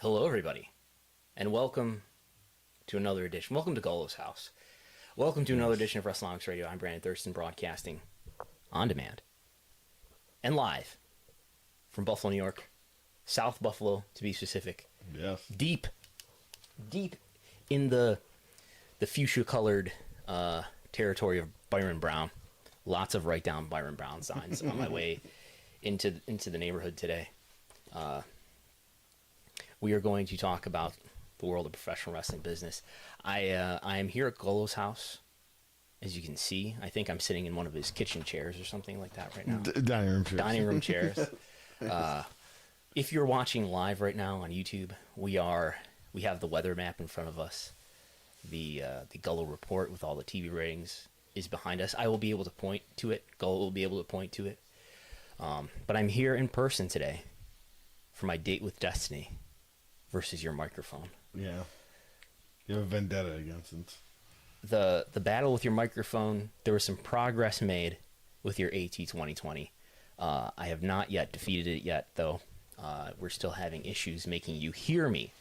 Hello, everybody, and welcome to another edition. Welcome to Golo's house. Welcome to another edition of Wrestlenomics Radio. I'm Brandon Thurston, broadcasting on demand and live from Buffalo, New York, South Buffalo, to be specific. Yes. Deep in the fuchsia-colored territory of Byron Brown. Lots of write down Byron Brown signs on my way into the neighborhood today. We are going to talk about the world of professional wrestling business. I am here at Golo's house. As you can see, I think I'm sitting in one of his kitchen chairs or something like that right now. Dining room chairs. Dining room chairs. If you're watching live right now on YouTube, we have the weather map in front of us. The Golo report with all the TV ratings is behind us. I will be able to point to it. Golo will be able to point to it. But I'm here in person today for my date with Destiny versus your microphone. Yeah. You have a vendetta against it. The battle with your microphone, there was some progress made with your AT 2020. I have not yet defeated it yet, though. We're still having issues making you hear me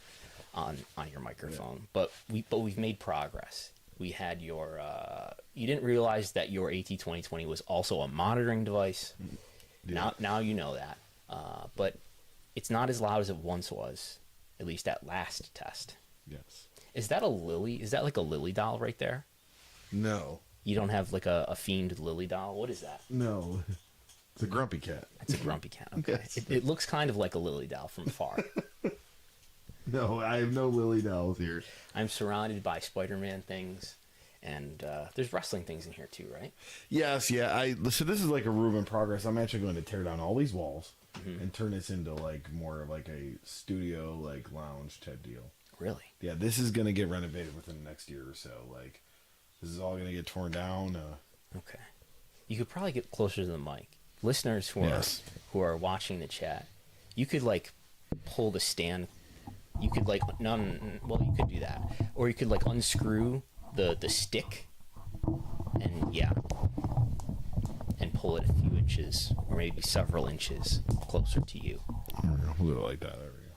on your microphone. Yeah. But we've made progress. We had your you didn't realize that your AT 2020 was also a monitoring device. Yeah. Now you know that. But it's not as loud as it once was, at least at last test. Yes. Is that a lily? Is that like a lily doll right there? No. You don't have like a fiend lily doll? What is that? No. It's a grumpy cat. It's a grumpy cat. Okay. Yes. It looks kind of like a lily doll from afar. No, I have no lily dolls here. I'm surrounded by Spider-Man things, and there's wrestling things in here too, right? Yes, yeah. So this is like a room in progress. I'm actually going to tear down all these walls and turn this into like more of like a studio, like lounge type deal. Really? Yeah, this is going to get renovated within the next year or so. Like, this is all going to get torn down. Okay. You could probably get closer to the mic. Listeners who are watching the chat, you could like pull the stand. You could like well, you could do that, or you could like unscrew the stick, and and pull it a few inches or maybe several inches closer to you. We'll do it like that. There we go.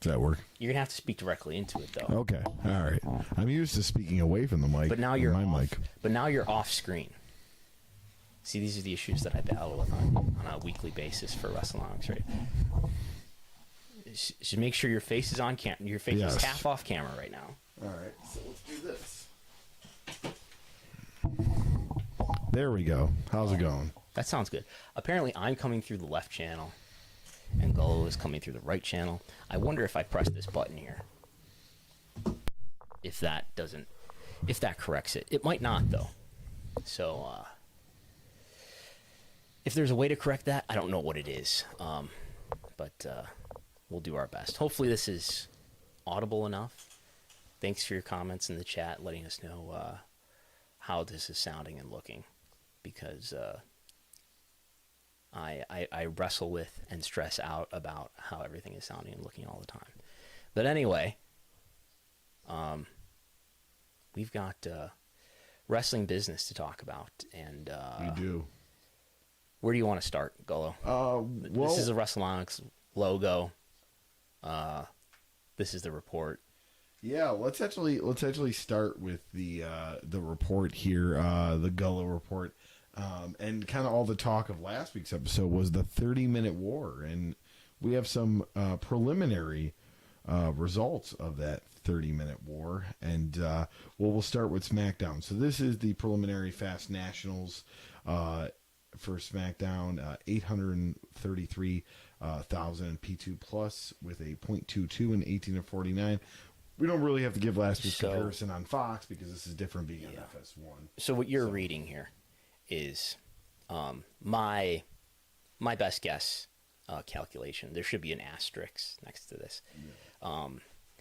Does that work? You're gonna have to speak directly into it, though. Okay, all right. I'm used to speaking away from the mic. But now you're my off. Mic. But now you're off screen. See, these are the issues that I battle with on a weekly basis for Wrestlenomics, right? Should make sure your face is on camera. Your face is half off camera right now. All right, so let's do this. There we go. How's it going? That sounds good. Apparently, I'm coming through the left channel, and Golo is coming through the right channel. I wonder if I press this button here, if that corrects it. It might not, though. So, if there's a way to correct that, I don't know what it is. But we'll do our best. Hopefully, this is audible enough. Thanks for your comments in the chat, letting us know how this is sounding and looking, because I wrestle with and stress out about how everything is sounding and looking all the time. But anyway, we've got wrestling business to talk about, and we do. Where do you want to start, Golo? This is a Wrestlenomics logo. This is the report. Yeah, let's actually start with the report here, the Golo report. And kind of all the talk of last week's episode was the 30-minute war, and we have some preliminary results of that 30-minute war, and we'll start with SmackDown. So this is the preliminary Fast Nationals for SmackDown, 833,000 P2 plus with a .22 and 18-49. We don't really have to give last week's comparison on Fox because this is different being on FS1. So what you're reading here is my best guess calculation. There should be an asterisk next to this. Yeah.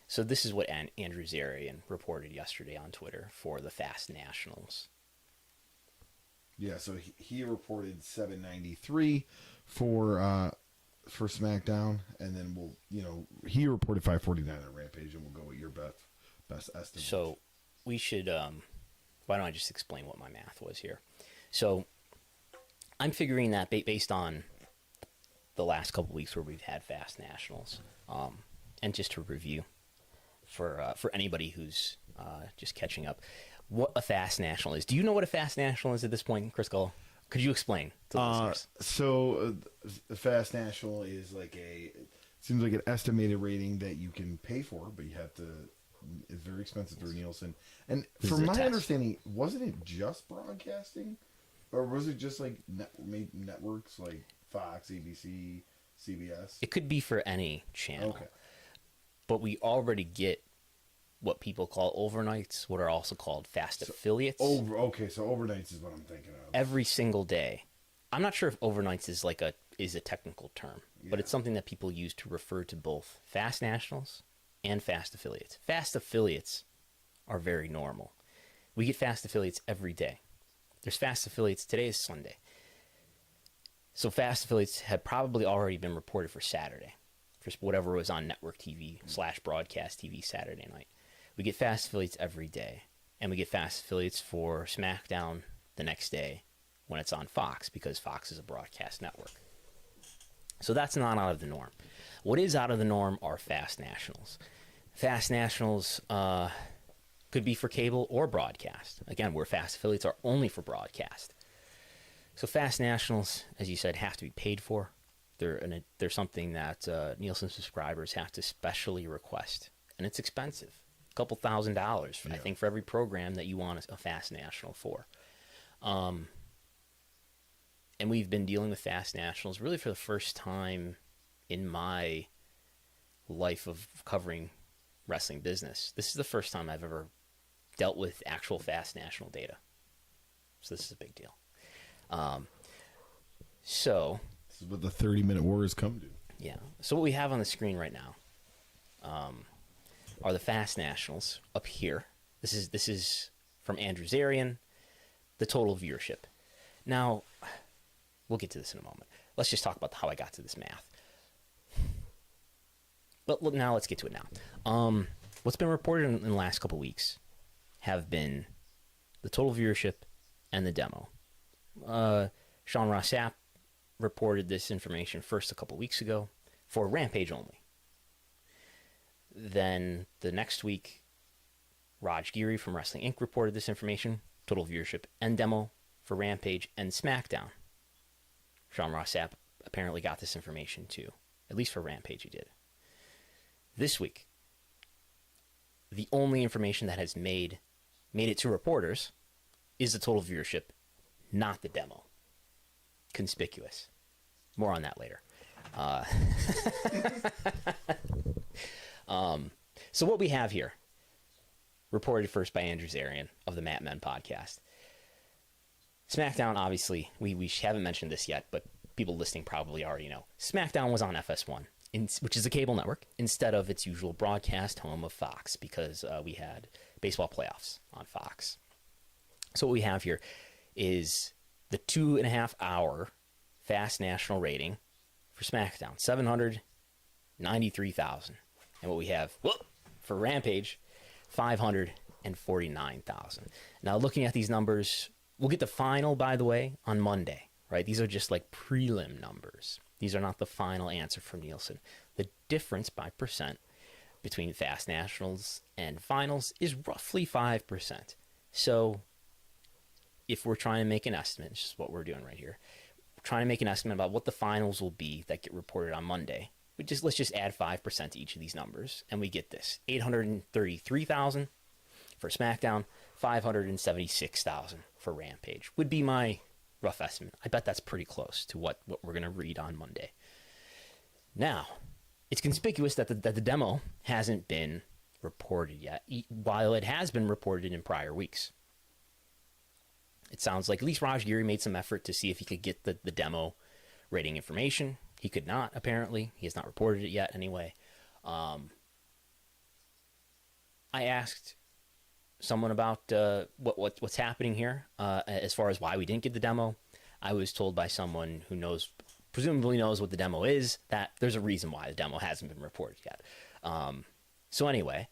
So this is what Andrew Zarian reported yesterday on Twitter for the Fast Nationals. Yeah, so he reported 793 for SmackDown, and then he reported 549 on Rampage, and we'll go with your best estimate. So we should why don't I just explain what my math was here? So I'm figuring that based on the last couple weeks where we've had Fast Nationals, and just to review for anybody who's just catching up, what a fast national is. Do you know what a fast national is at this point, Chris Gull? Could you explain to the listeners? So the fast national is like seems like an estimated rating that you can pay for, but you have to. It's very expensive through Nielsen. And from my understanding, wasn't it just broadcasting, or was it just like networks like Fox, ABC, CBS? It could be for any channel. Okay. But we already get what people call overnights, what are also called fast affiliates. So overnights is what I'm thinking of. Every single day. I'm not sure if overnights is a technical term, but it's something that people use to refer to both fast nationals and fast affiliates. Fast affiliates are very normal. We get fast affiliates every day. There's fast affiliates. Today is Sunday. So fast affiliates had probably already been reported for Saturday, for whatever was on network TV / broadcast TV Saturday night. We get fast affiliates every day, and we get fast affiliates for SmackDown the next day when it's on Fox, because Fox is a broadcast network. So that's not out of the norm. What is out of the norm are fast nationals. Fast nationals could be for cable or broadcast. Again, where fast affiliates are only for broadcast. So fast nationals, as you said, have to be paid for. They're something that Nielsen subscribers have to specially request, and it's expensive. A couple $1,000, I think, for every program that you want a fast national for. And we've been dealing with fast nationals really for the first time in my life of covering wrestling business. This is the first time I've ever dealt with actual fast national data. So this is a big deal. So this is what the 30-minute war has come to. Yeah. So what we have on the screen right now are the fast nationals up here. This is from Andrew Zarian, the total viewership. Now, we'll get to this in a moment. Let's just talk about how I got to this math. But now let's get to it now. What's been reported in the last couple weeks have been the total viewership and the demo. Sean Ross Sapp reported this information first a couple weeks ago for Rampage only. Then the next week, Raj Giri from Wrestling Inc. reported this information, total viewership and demo for Rampage and Smackdown. Sean Ross Sapp apparently got this information too. At least for Rampage he did. This week, the only information that has made it to reporters is the total viewership, not the demo. Conspicuous. More on that later. So what we have here, reported first by Andrew Zarian of the Mat Men podcast. SmackDown, obviously, we haven't mentioned this yet, but people listening probably already know. SmackDown was on FS1, which is a cable network, instead of its usual broadcast home of Fox, because we had baseball playoffs on Fox. So what we have here is the 2.5-hour fast national rating for SmackDown, 793,000. And what we have for Rampage, 549,000. Now, looking at these numbers, we'll get the final, by the way, on Monday, right? These are just like prelim numbers. These are not the final answer from Nielsen. The difference by percent between fast nationals and finals is roughly 5%. So if we're trying to make an estimate, which is what we're doing right here, we're trying to make an estimate about what the finals will be that get reported on Monday. Let's just add 5% to each of these numbers, and we get this: 833,000 for SmackDown, 576,000 for Rampage would be my rough estimate. I bet that's pretty close to what we're going to read on Monday. Now, it's conspicuous that the demo hasn't been reported yet, while it has been reported in prior weeks. It sounds like at least Raj Giri made some effort to see if he could get the demo rating information. He could not, apparently. He has not reported it yet, anyway. I asked someone about what's happening here as far as why we didn't get the demo. I was told by someone who presumably knows what the demo is, that there's a reason why the demo hasn't been reported yet. So anyway,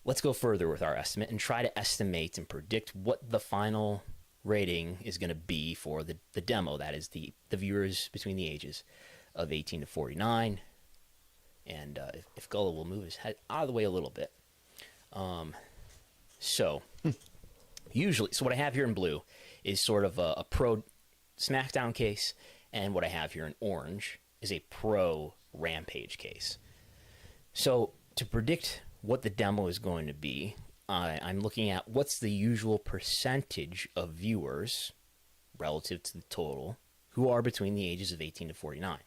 let's go further with our estimate and try to estimate and predict what the final rating is going to be for the demo. That is the viewers between the ages of 18 to 49, And if Gullo will move his head out of the way a little bit. So what I have here in blue is sort of a pro SmackDown case, and what I have here in orange is a pro Rampage case. So to predict what the demo is going to be, I'm looking at what's the usual percentage of viewers relative to the total who are between the ages of 18 to 49.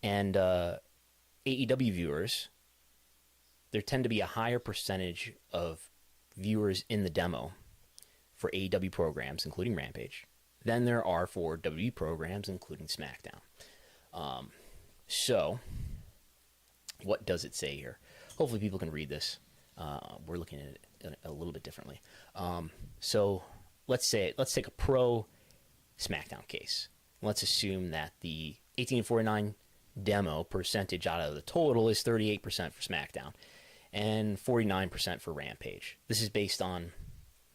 And AEW viewers, there tend to be a higher percentage of viewers in the demo for AEW programs, including Rampage, than there are for WWE programs, including SmackDown. So, what does it say here? Hopefully people can read this. We're looking at it a little bit differently. So, let's take a pro SmackDown case. Let's assume that the 18 to 49 demo percentage out of the total is 38% for SmackDown and 49% for Rampage. This is based on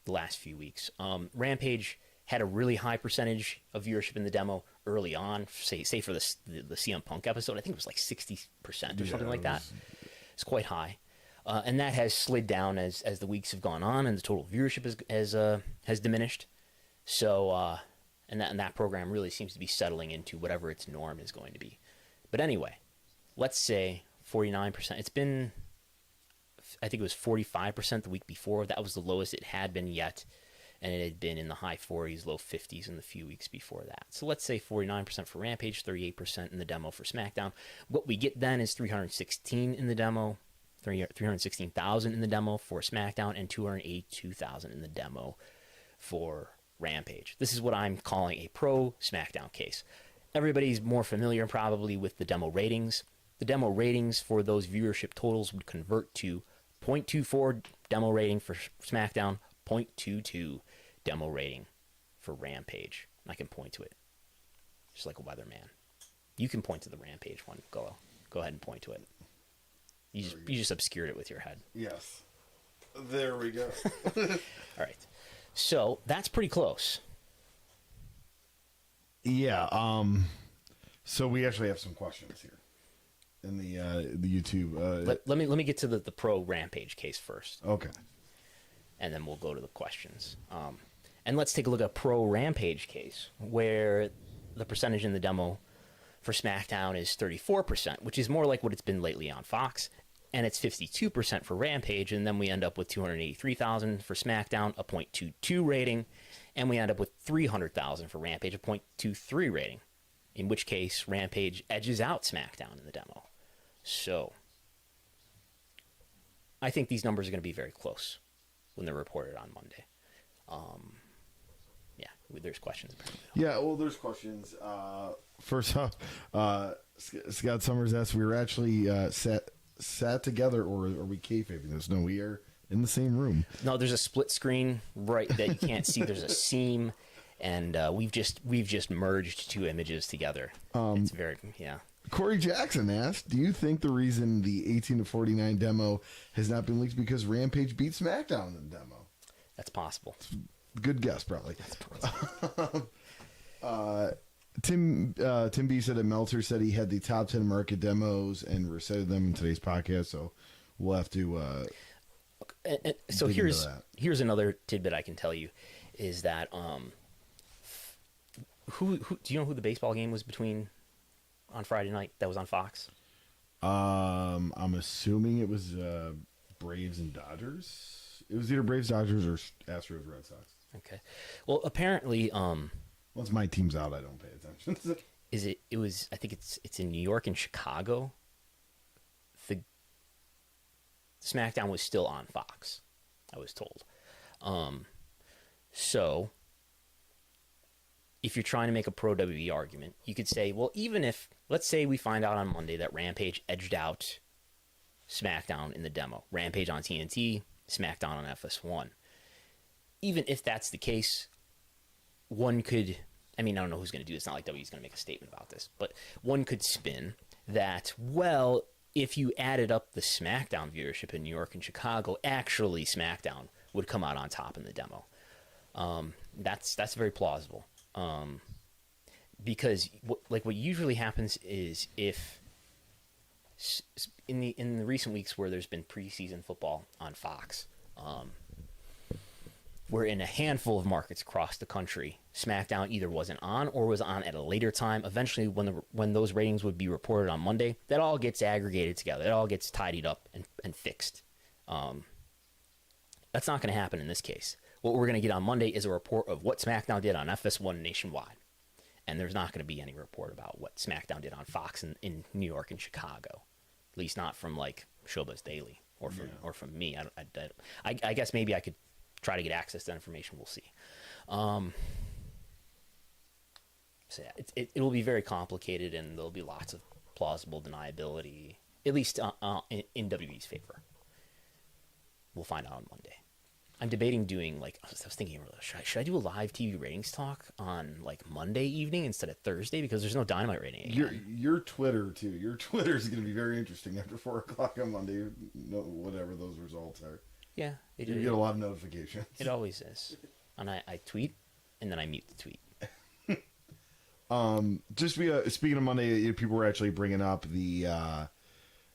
the last few weeks. Rampage had a really high percentage of viewership in the demo early on, say for the CM Punk episode. I think it was like 60% or something like that. It's quite high. And that has slid down as the weeks have gone on and the total viewership has diminished. So, and that program really seems to be settling into whatever its norm is going to be. But anyway, let's say 49%. It's been, I think it was 45% the week before. That was the lowest it had been yet. And it had been in the high 40s, low 50s in the few weeks before that. So let's say 49% for Rampage, 38% in the demo for SmackDown. What we get then is 316 in the demo, 316,000 in the demo for SmackDown, and 282,000 in the demo for Rampage. This is what I'm calling a pro SmackDown case. Everybody's more familiar probably with the demo ratings. The demo ratings for those viewership totals would convert to 0.24 demo rating for SmackDown, 0.22 demo rating for Rampage. I can point to it, just like a weatherman. You can point to the Rampage one. Go ahead and point to it. You just obscured it with your head. Yes. There we go. All right. So that's pretty close. Yeah. So we actually have some questions here in the YouTube. Let me get to the pro Rampage case first. Okay. And then we'll go to the questions. And let's take a look at a pro Rampage case where the percentage in the demo for SmackDown is 34%, which is more like what it's been lately on Fox. And it's 52% for Rampage, and then we end up with 283,000 for SmackDown, a 0.22 rating, and we end up with 300,000 for Rampage, a 0.23 rating, in which case Rampage edges out SmackDown in the demo. So, I think these numbers are going to be very close when they're reported on Monday. There's questions. Apparently. Yeah, well, there's questions. First off, Scott Summers asked, we were actually sat together, or are we kayfabing this? No, we are in the same room. No, there's a split screen right that you can't see. There's a seam, and we've just merged two images together. It's very Corey Jackson asked, do you think the reason the 18 to 49 demo has not been leaked because Rampage beat SmackDown in the demo? That's possible. Good guess, probably. That's possible. Tim B said that Meltzer said he had the top 10 market demos and recited them in today's podcast, so we'll have to so here's another tidbit I can tell you is that who do you know who the baseball game was between on Friday night that was on Fox? I'm assuming it was Braves and Dodgers. It was either Braves, Dodgers, or Astros, Red Sox. Okay. Well, apparently once my team's out, I don't pay attention. I think it's in New York and Chicago. The SmackDown was still on Fox, I was told. So if you're trying to make a pro WWE argument, you could say, well, even if, let's say we find out on Monday that Rampage edged out SmackDown in the demo. Rampage on TNT, SmackDown on FS1. Even if that's the case, one could, I don't know who's going to do this. It's not like WWE's going to make a statement about this, but one could spin that, well, if you added up the SmackDown viewership in New York and Chicago, actually SmackDown would come out on top in the demo. That's very plausible. Because what usually happens is if in the recent weeks where there's been preseason football on Fox, we're in a handful of markets across the country. SmackDown either wasn't on or was on at a later time. Eventually, when those ratings would be reported on Monday, that all gets aggregated together. It all gets tidied up and fixed. That's not going to happen in this case. What we're going to get on Monday is a report of what SmackDown did on FS1 nationwide. And there's not going to be any report about what SmackDown did on Fox in New York and Chicago. At least not from, like, Showbiz Daily or from me. I guess maybe I could try to get access to that information. We'll see. So yeah, it'll be very complicated, and there'll be lots of plausible deniability, at least in WWE's favor. We'll find out on Monday. I'm debating doing, like, I was thinking, should I do a live TV ratings talk on, like, Monday evening instead of Thursday, because there's no Dynamite rating again. Your Twitter too. Your Twitter is going to be very interesting after 4:00 on Monday. Whatever those results are. Yeah, you get a lot of notifications. It always is, and I tweet, and then I mute the tweet. Speaking of Monday, people were actually bringing up the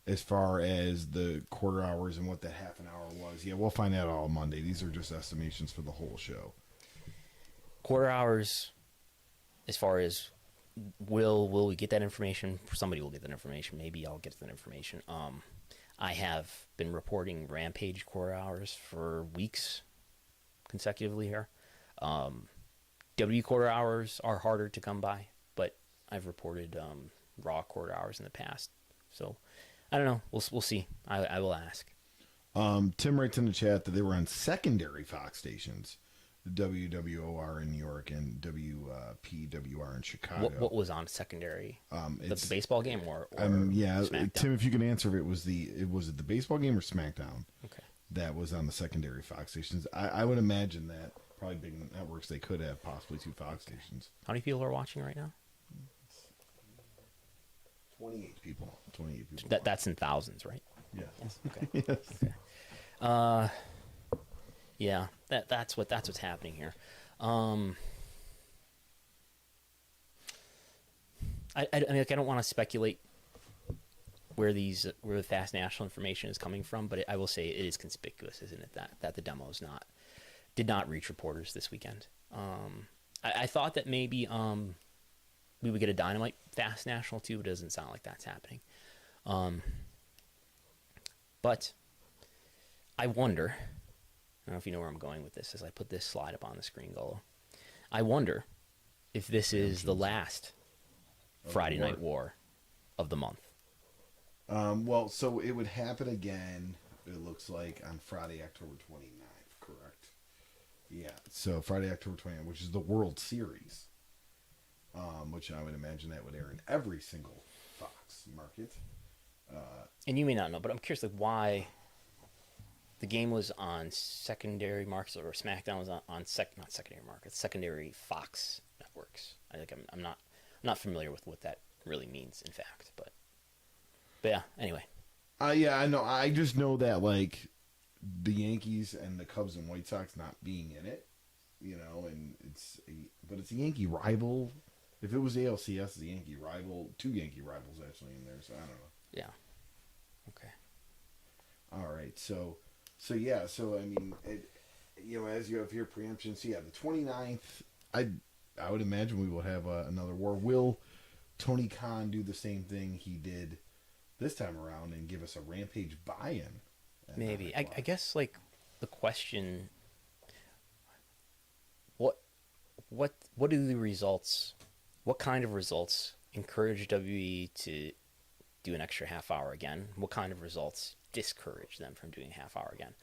as far as the quarter hours and what that half an hour was. Yeah, we'll find out all Monday. These are just estimations for the whole show. Quarter hours, as far as will we get that information? Somebody will get that information. Maybe I'll get that information. I have been reporting Rampage quarter hours for weeks consecutively here. W quarter hours are harder to come by, but I've reported Raw quarter hours in the past. So I don't know. We'll see. I will ask. Tim writes in the chat that they were on secondary Fox stations, WWOR in New York and WPWR in Chicago. What was on secondary? The baseball game or yeah, SmackDown? Tim, if you can answer if it was the baseball game or SmackDown. Okay. That was on the secondary Fox stations. I would imagine that probably big networks, they could have possibly 2 Fox stations. How many people are watching right now? 28 people. That's in thousands, right? Yes. Okay. Yes. Okay. Yeah. That's what's happening here. I don't want to speculate where the fast national information is coming from, but I will say it is conspicuous, isn't it, that the demo did not reach reporters this weekend. I thought that maybe we would get a Dynamite fast national too, but it doesn't sound like that's happening. But I wonder, I don't know if you know where I'm going with this as I put this slide up on the screen, Golo. I wonder if this is the last Friday Night War of the month. Well, so it would happen again, it looks like, on Friday, October 29th, correct? Yeah, so Friday, October 29th, which is the World Series, which I would imagine that would air in every single Fox market. And you may not know, but I'm curious, like, why the game was on secondary markets, or SmackDown was on secondary Fox networks. I'm not familiar with what that really means, in fact, but yeah, anyway. Yeah, I know. I just know that, like, the Yankees and the Cubs and White Sox not being in it, and but it's a Yankee rival. If it was ALCS, it's a Yankee rival. 2 Yankee rivals actually in there, so I don't know. Yeah. Okay. All right. So yeah. So I mean, as you have here preemption. So yeah, the 29th. I would imagine we will have another war. Will Tony Khan do the same thing he did this time around and give us a Rampage Buyin? Maybe. I guess, like, the question, what do the results, what kind of results encourage WWE to do an extra half hour again? What kind of results discourage them from doing a half hour again?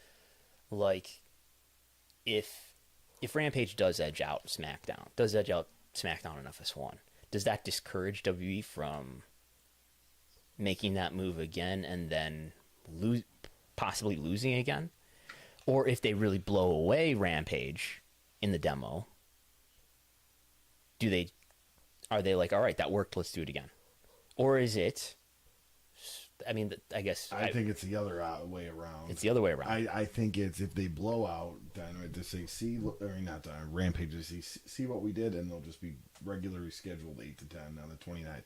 Like, if Rampage does edge out SmackDown on FS1, does that discourage WWE from making that move again and then possibly losing again? Or if they really blow away Rampage in the demo, are they like, all right, that worked, let's do it again? Or is it, I mean, I guess I think it's the other way around. It's the other way around. I think it's if they blow out Dynamite, to say Rampage, to see what we did, and they'll just be regularly scheduled 8 to 10 on the 29th.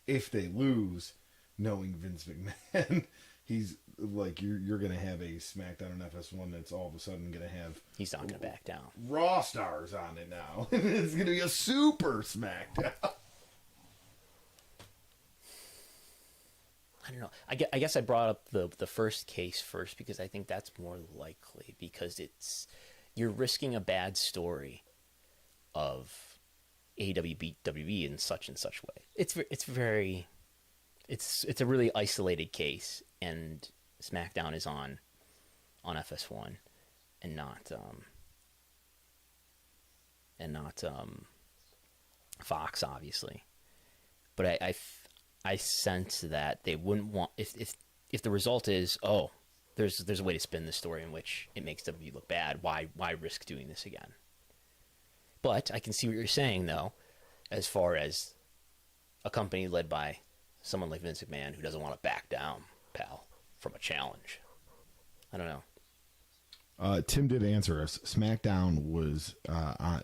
If they lose, knowing Vince McMahon, he's like, you're going to have a SmackDown and FS1 that's all of a sudden going to have... He's not going to back down. Raw stars on it now. It's going to be a super SmackDown. I don't know. I guess I brought up the first case first because I think that's more likely, because you're risking a bad story of AEW beat WWE in such and such way. It's a really isolated case, and SmackDown is on FS1 and not Fox, obviously. But I sense that they wouldn't want, if the result is, oh, there's a way to spin the story in which it makes WWE look bad, why risk doing this again? But I can see what you're saying, though, as far as a company led by someone like Vince McMahon who doesn't want to back down, pal, from a challenge. I don't know. Tim did answer us. SmackDown was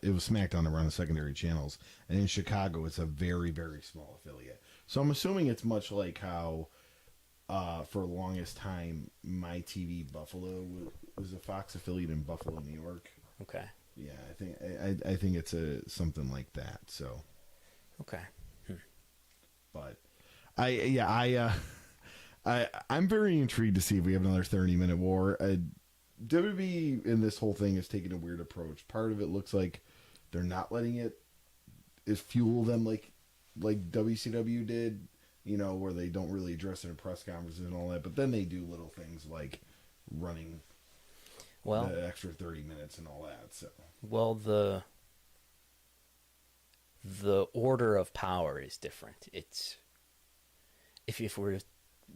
it was SmackDown around the secondary channels, and in Chicago it's a very, very small affiliate. So I'm assuming it's much like how for the longest time MyTV Buffalo was a Fox affiliate in Buffalo, New York. Okay. Yeah, I think it's something like that. So. Okay. But I'm very intrigued to see if we have another 30-minute war. WWE in this whole thing is taking a weird approach. Part of it looks like they're not letting it fuel them like WCW did, where they don't really address it in press conferences and all that. But then they do little things like running the extra 30 minutes and all that. So the order of power is different. It's if we're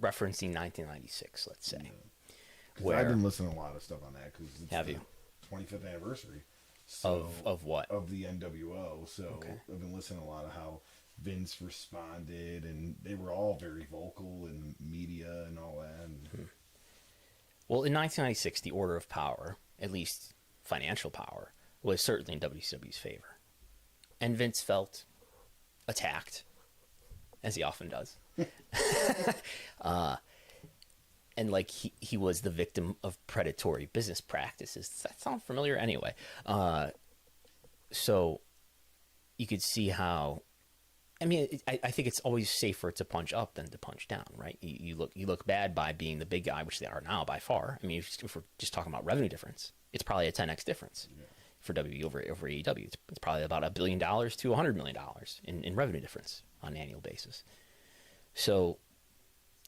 referencing 1996, let's say. Yeah. Where I've been listening to a lot of stuff on that because it's have the you 25th anniversary of what, of the NWO. So okay. I've been listening to a lot of how Vince responded, and they were all very vocal in media and all that. And... Well, in 1996, the order of power, at least financial power, was certainly in WCW's favor, and Vince felt attacked, as he often does. And like he was the victim of predatory business practices. Does that sound familiar? Anyway, so you could see how. I mean, I think it's always safer to punch up than to punch down, right? You look bad by being the big guy, which they are now by far. I mean, if we're just talking about revenue difference, it's probably a 10x difference for WWE over AEW. It's probably about $1 billion to $100 million in revenue difference on an annual basis. So.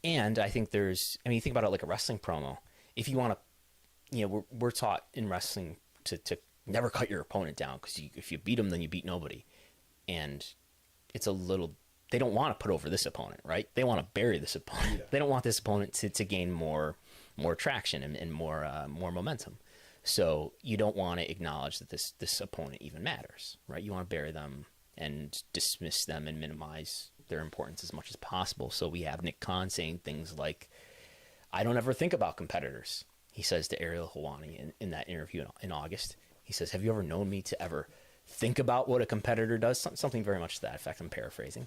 And I think you think about it like a wrestling promo. If you want to, we're taught in wrestling to never cut your opponent down, because if you beat them, then you beat nobody. And it's they don't want to put over this opponent, right? They want to bury this opponent. Yeah. They don't want this opponent to gain more traction and more momentum. So you don't want to acknowledge that this opponent even matters, right? You want to bury them and dismiss them and minimize their importance as much as possible. So we have Nick Khan saying things like, I don't ever think about competitors. He says to Ariel Helwani in that interview in August, he says, have you ever known me to ever think about what a competitor does? Something very much to that effect. I'm paraphrasing.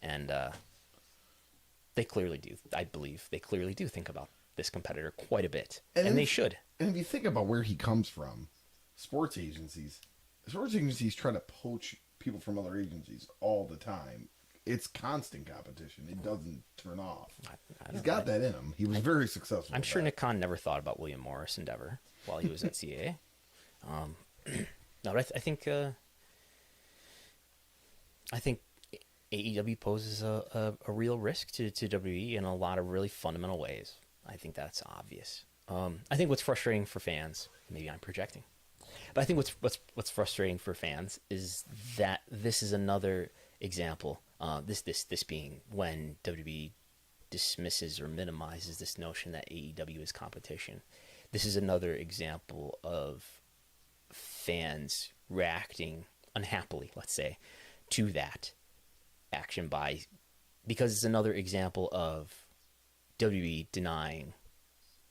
And they clearly do. I believe they clearly do think about this competitor quite a bit. And they should. And if you think about where he comes from, sports agencies try to poach people from other agencies all the time. It's constant competition. It doesn't turn off. He's got that in him. He was very successful. I'm sure Nick Khan never thought about William Morris Endeavor while he was at CAA. No, but I think AEW poses a real risk to WWE in a lot of really fundamental ways. I think that's obvious. I think what's frustrating for fans, maybe I'm projecting, but I think what's frustrating for fans is that this is another example. This being when WWE dismisses or minimizes this notion that AEW is competition. This is another example of fans reacting unhappily, let's say, to that action because it's another example of WWE denying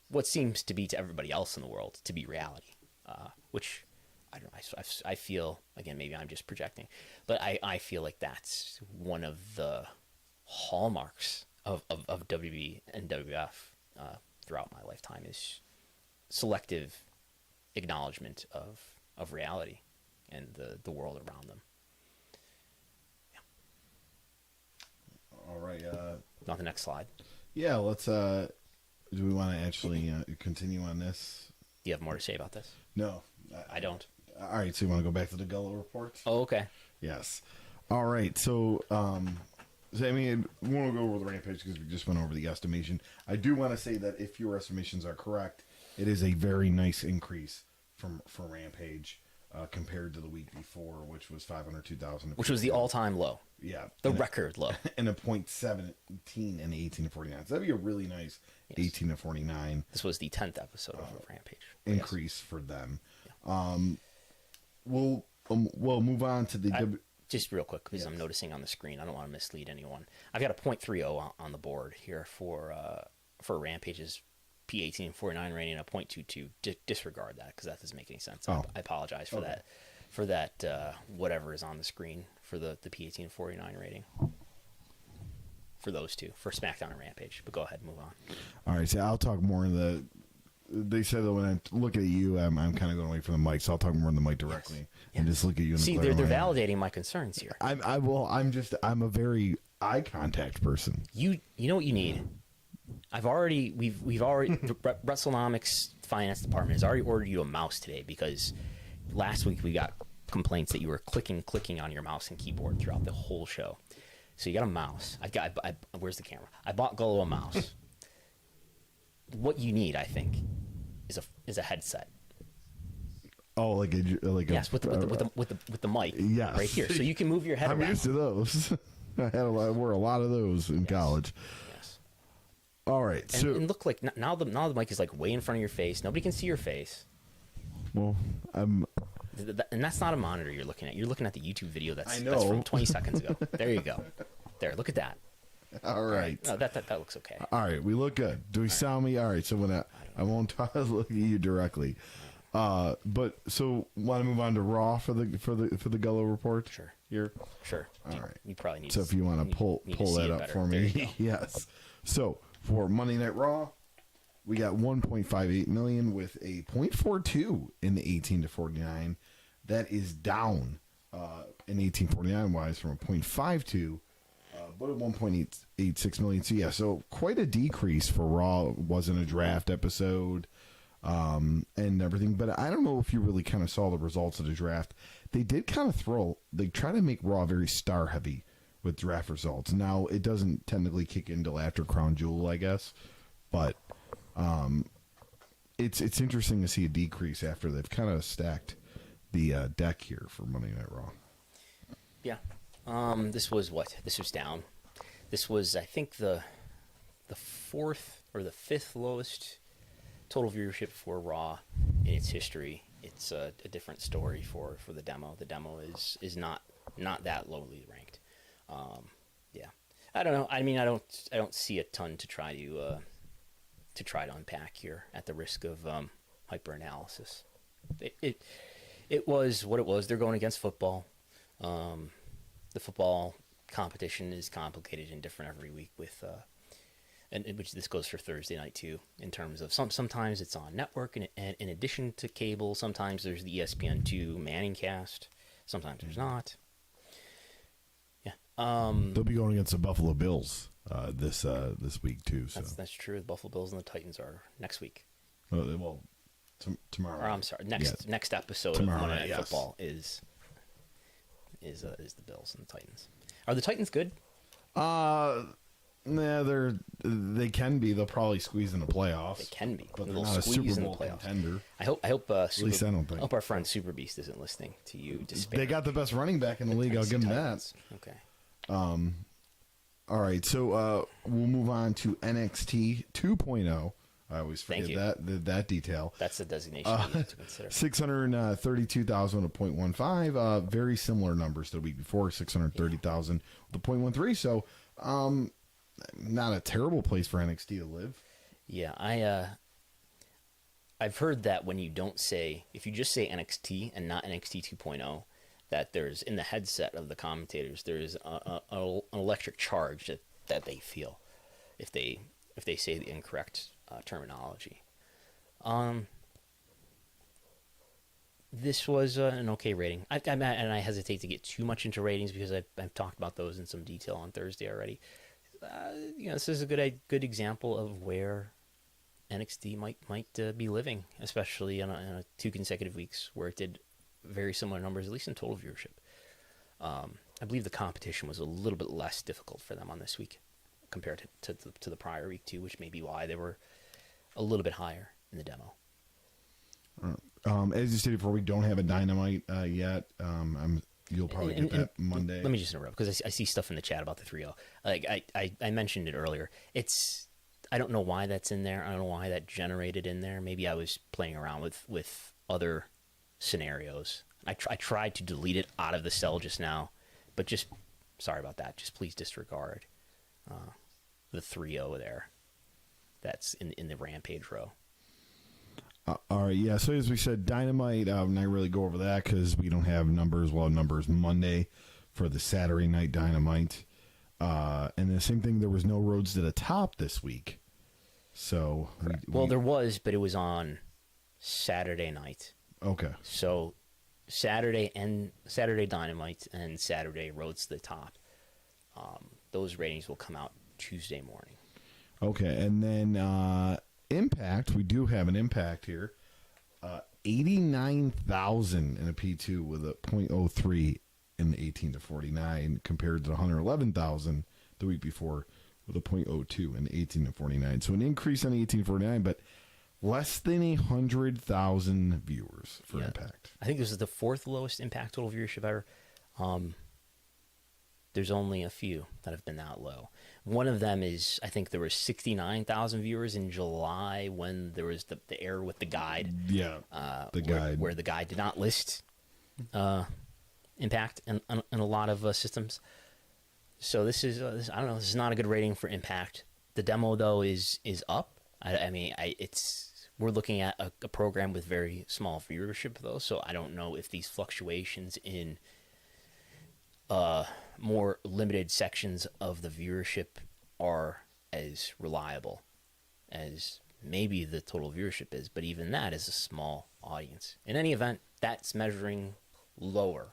what seems to be to everybody else in the world to be reality, which I don't know. I feel, again, maybe I'm just projecting, but I feel like that's one of the hallmarks of WWE and WWF throughout my lifetime is selective acknowledgement of reality and the world around them. All right. On the next slide. Yeah, let's. Do we want to actually continue on this? Do you have more to say about this? No. I don't. All right, so you want to go back to the Gullo report? Oh, okay. Yes. All right, so, I mean, we won't go over the Rampage because we just went over the estimation. I do want to say that if your estimations are correct, it is a very nice increase for Rampage compared to the week before, which was 502,000. Which was the all-time low. Yeah. The record low. And a .17 and 18 to 49. So that'd be a really nice 18 to 49. This was the 10th episode of Rampage. Increase for them. Yeah. We'll move on to the... Just real quick, because I'm noticing on the screen, I don't want to mislead anyone. I've got a .30 on the board here for Rampage's P18 49 rating and a .22. Disregard that, because that doesn't make any sense. I apologize for that. For that, whatever is on the screen for the P18 49 rating. For those two, for SmackDown and Rampage. But go ahead and move on. All right, so I'll talk more in the... They said that when I look at you, I'm kind of going away from the mic, so I'll talk more in the mic directly and just look at you. See, they're validating my concerns here. I'm a very eye contact person. You know what you need. We've already Wrestlenomics finance department has already ordered you a mouse today because last week we got complaints that you were clicking on your mouse and keyboard throughout the whole show. So you got a mouse. Where's the camera? I bought Gullo a mouse. What you need, I think, is a headset. Oh, like a yes, with the mic, yes, right here, so you can move your head. I'm used to those. I wore a lot of those in college. Yes. All right, and look, like now the mic is like way in front of your face. Nobody can see your face. Well, and that's not a monitor you're looking at. You're looking at the YouTube video that's from 20 seconds ago. There you go. There, look at that. All right. No, that looks okay. All right, we look good. Do we sound me? All right, so when I won't look at you directly. But so want to move on to Raw for the Gullo report? Sure. Here. Sure. All right. You probably need. So if you want to pull that up for me, yes. So for Monday Night Raw, we got 1.58 million with a 0.42 in the 18 to 49. That is down in 1849 wise from a 0.52. But at 1.86 million. So, yeah, so quite a decrease for Raw. It wasn't a draft episode and everything. But I don't know if you really kind of saw the results of the draft. They did kind of they try to make Raw very star-heavy with draft results. Now, it doesn't technically kick in until after Crown Jewel, I guess. But it's interesting to see a decrease after they've kind of stacked the deck here for Monday Night Raw. Yeah. This was what? This was down. This was, I think, the fourth or the fifth lowest total viewership for Raw in its history. It's a different story for the demo. The demo is not that lowly ranked. Yeah, I don't know. I mean, I don't see a ton to try to unpack here at the risk of hyper analysis. It was what it was. They're going against football. The football competition is complicated and different every week with, and which this goes for Thursday night too. In terms of sometimes it's on network and in addition to cable. Sometimes there's the ESPN2 Manning cast. Sometimes there's not. Yeah. They'll be going against the Buffalo Bills this week too. So that's true. The Buffalo Bills and the Titans are next week. Well, tomorrow. Or I'm sorry, next episode tomorrow, of Monday Night Football is the Bills and the Titans. Are the Titans good? Nah, they can be. They'll probably squeeze in the playoffs. They can be, but they're not a Super Bowl contender. I hope. At least I don't think. I hope our friend Super Beast isn't listening to you. They got the best running back in the league. I'll give them that. Okay. All right, so we'll move on to NXT 2.0. I always forget that detail. That's the designation you need to consider. 632,000 to 0.15. Very similar numbers to the week before. 630,000 to 0.13. So, not a terrible place for NXT to live. Yeah, I've heard that when you if you just say NXT and not NXT 2.0, that there's in the headset of the commentators there's an electric charge that they feel. if they say the incorrect terminology. This was an okay rating. And I hesitate to get too much into ratings because I've talked about those in some detail on Thursday already. This is a good example of where NXT might be living, especially on a 2 consecutive weeks where it did very similar numbers, at least in total viewership. I believe the competition was a little bit less difficult for them on this week compared to the prior week too, which may be why they were a little bit higher in the demo. As you stated before, we don't have a Dynamite yet. You'll probably get that Monday. Let me just interrupt because I see stuff in the chat about the 3-0. Like I mentioned it earlier. I don't know why that's in there. I don't know why that generated in there. Maybe I was playing around with other scenarios. I tried to delete it out of the cell just now, but just sorry about that. Just please disregard the 3-0 there. That's in the Rampage row. All right, yeah. So as we said, Dynamite, not really go over that because we don't have numbers. We'll have numbers Monday for the Saturday night Dynamite. And the same thing, there was no Roads to the Top this week. So there was, but it was on Saturday night. Okay. So Saturday Dynamite and Saturday Roads to the Top. Those ratings will come out Tuesday morning. Okay, and then Impact, we do have an Impact here. 89,000 in a P2 with a .03 in the 18 to 49 compared to 111,000 the week before with a .02 in the 18 to 49. So an increase on the 18 to 49, but less than 100,000 viewers for Impact. I think this is the 4th lowest Impact total viewership ever. There's only a few that have been that low. One of them is, I think there were 69,000 viewers in July when there was the error with the guide. Yeah, guide. Where the guide did not list Impact in a lot of systems. So this is, I don't know, this is not a good rating for Impact. The demo, though, is up. We're looking at a program with very small viewership, though, so I don't know if these fluctuations in more limited sections of the viewership are as reliable as maybe the total viewership is, but even that is a small audience. In any event, that's measuring lower.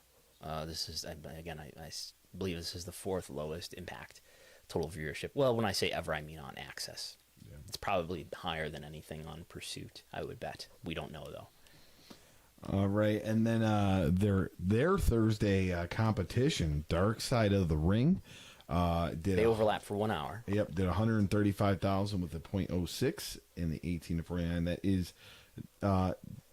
This is, again, I believe this is the 4th lowest Impact total viewership. Well, when I say ever, I mean on Access. Yeah. It's probably higher than anything on Pursuit, I would bet. We don't know, though. All right, and then their Thursday competition, Darkside of the Ring, they overlap for 1 hour. Yep, did 135,000 with a .06 in the 18 to 49. That is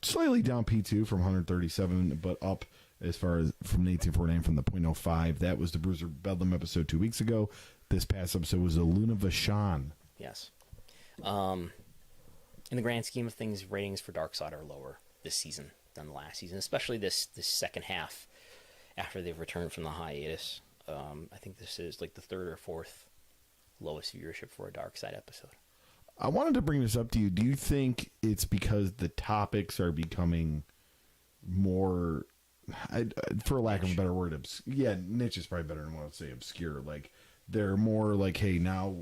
slightly down P2 from 137, but up as far as from the 18 to 49 from the .05. That was the Bruiser Bedlam episode 2 weeks ago. This past episode was a Luna Vachon. Yes. In the grand scheme of things, ratings for Darkside are lower this season than last season, especially this second half after they've returned from the hiatus. I think this is like the 3rd or 4th lowest viewership for a Darkside episode. I wanted to bring this up to you. Do you think it's because the topics are becoming more, for lack of a better word, niche is probably better than what I'd say obscure. Like they're more like, hey, now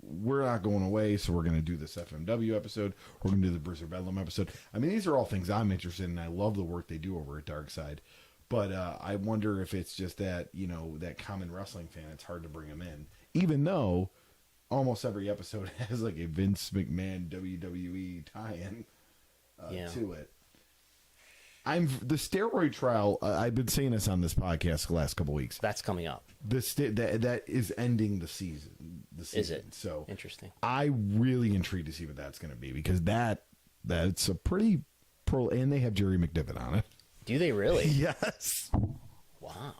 we're not going away, so we're going to do this FMW episode. We're going to do the Bruiser Bedlam episode. I mean, these are all things I'm interested in, and I love the work they do over at Darkside. But I wonder if it's just that, that common wrestling fan, it's hard to bring them in. Even though almost every episode has like a Vince McMahon WWE tie-in to it. The steroid trial, I've been saying this on this podcast the last couple of weeks. That's coming up. That is ending the season. Is it? So interesting. I'm really intrigued to see what that's going to be because that's a pretty pro, and they have Jerry McDevitt on it. Do they really? Yes. Wow.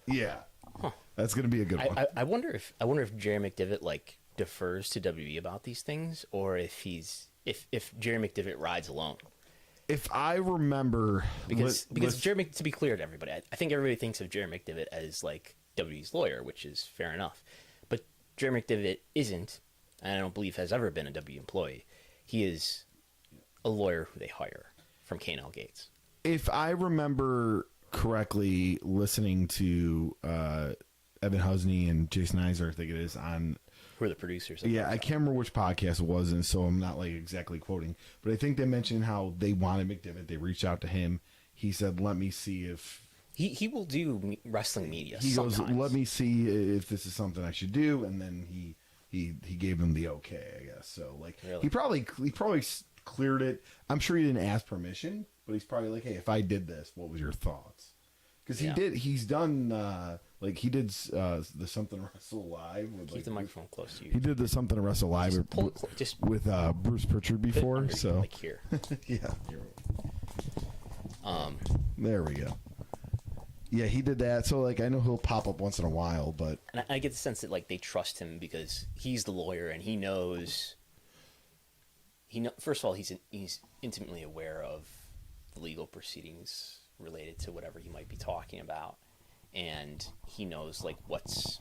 Yeah. Huh. That's going to be a good one. I wonder if Jerry McDevitt defers to WWE about these things, or if Jerry McDevitt rides alone. If I remember, because Jerry, to be clear to everybody, I think everybody thinks of Jerry McDevitt as like WWE's lawyer, which is fair enough. But Jerry McDevitt isn't, and I don't believe has ever been a WWE employee. He is a lawyer who they hire from K&L Gates. If I remember correctly, listening to Evan Husney and Jason Iser, I think it is, on. Who are the producers? Yeah, I can't remember which podcast it was, and so I'm not like exactly quoting, but I think they mentioned how they wanted McDevitt. They reached out to him. He said, "Let me see if." He will do wrestling media. He sometimes. goes, "Let me see if this is something I should do," and then he gave them the okay, I guess. So like Really? he probably cleared it. I'm sure he didn't ask permission, but he's probably like, "Hey, if I did this, what was your thoughts?" Because he's done like he did the Something Wrestle Live with, Keep like, the microphone close to you. He did the Something Wrestle Live with Bruce Pritchard before, so like here. yeah. There we go. Yeah, he did that. So like I know he'll pop up once in a while, but And I get the sense that like they trust him because he's the lawyer and he knows. First of all, he's intimately aware of the legal proceedings related to whatever he might be talking about, and he knows like what's,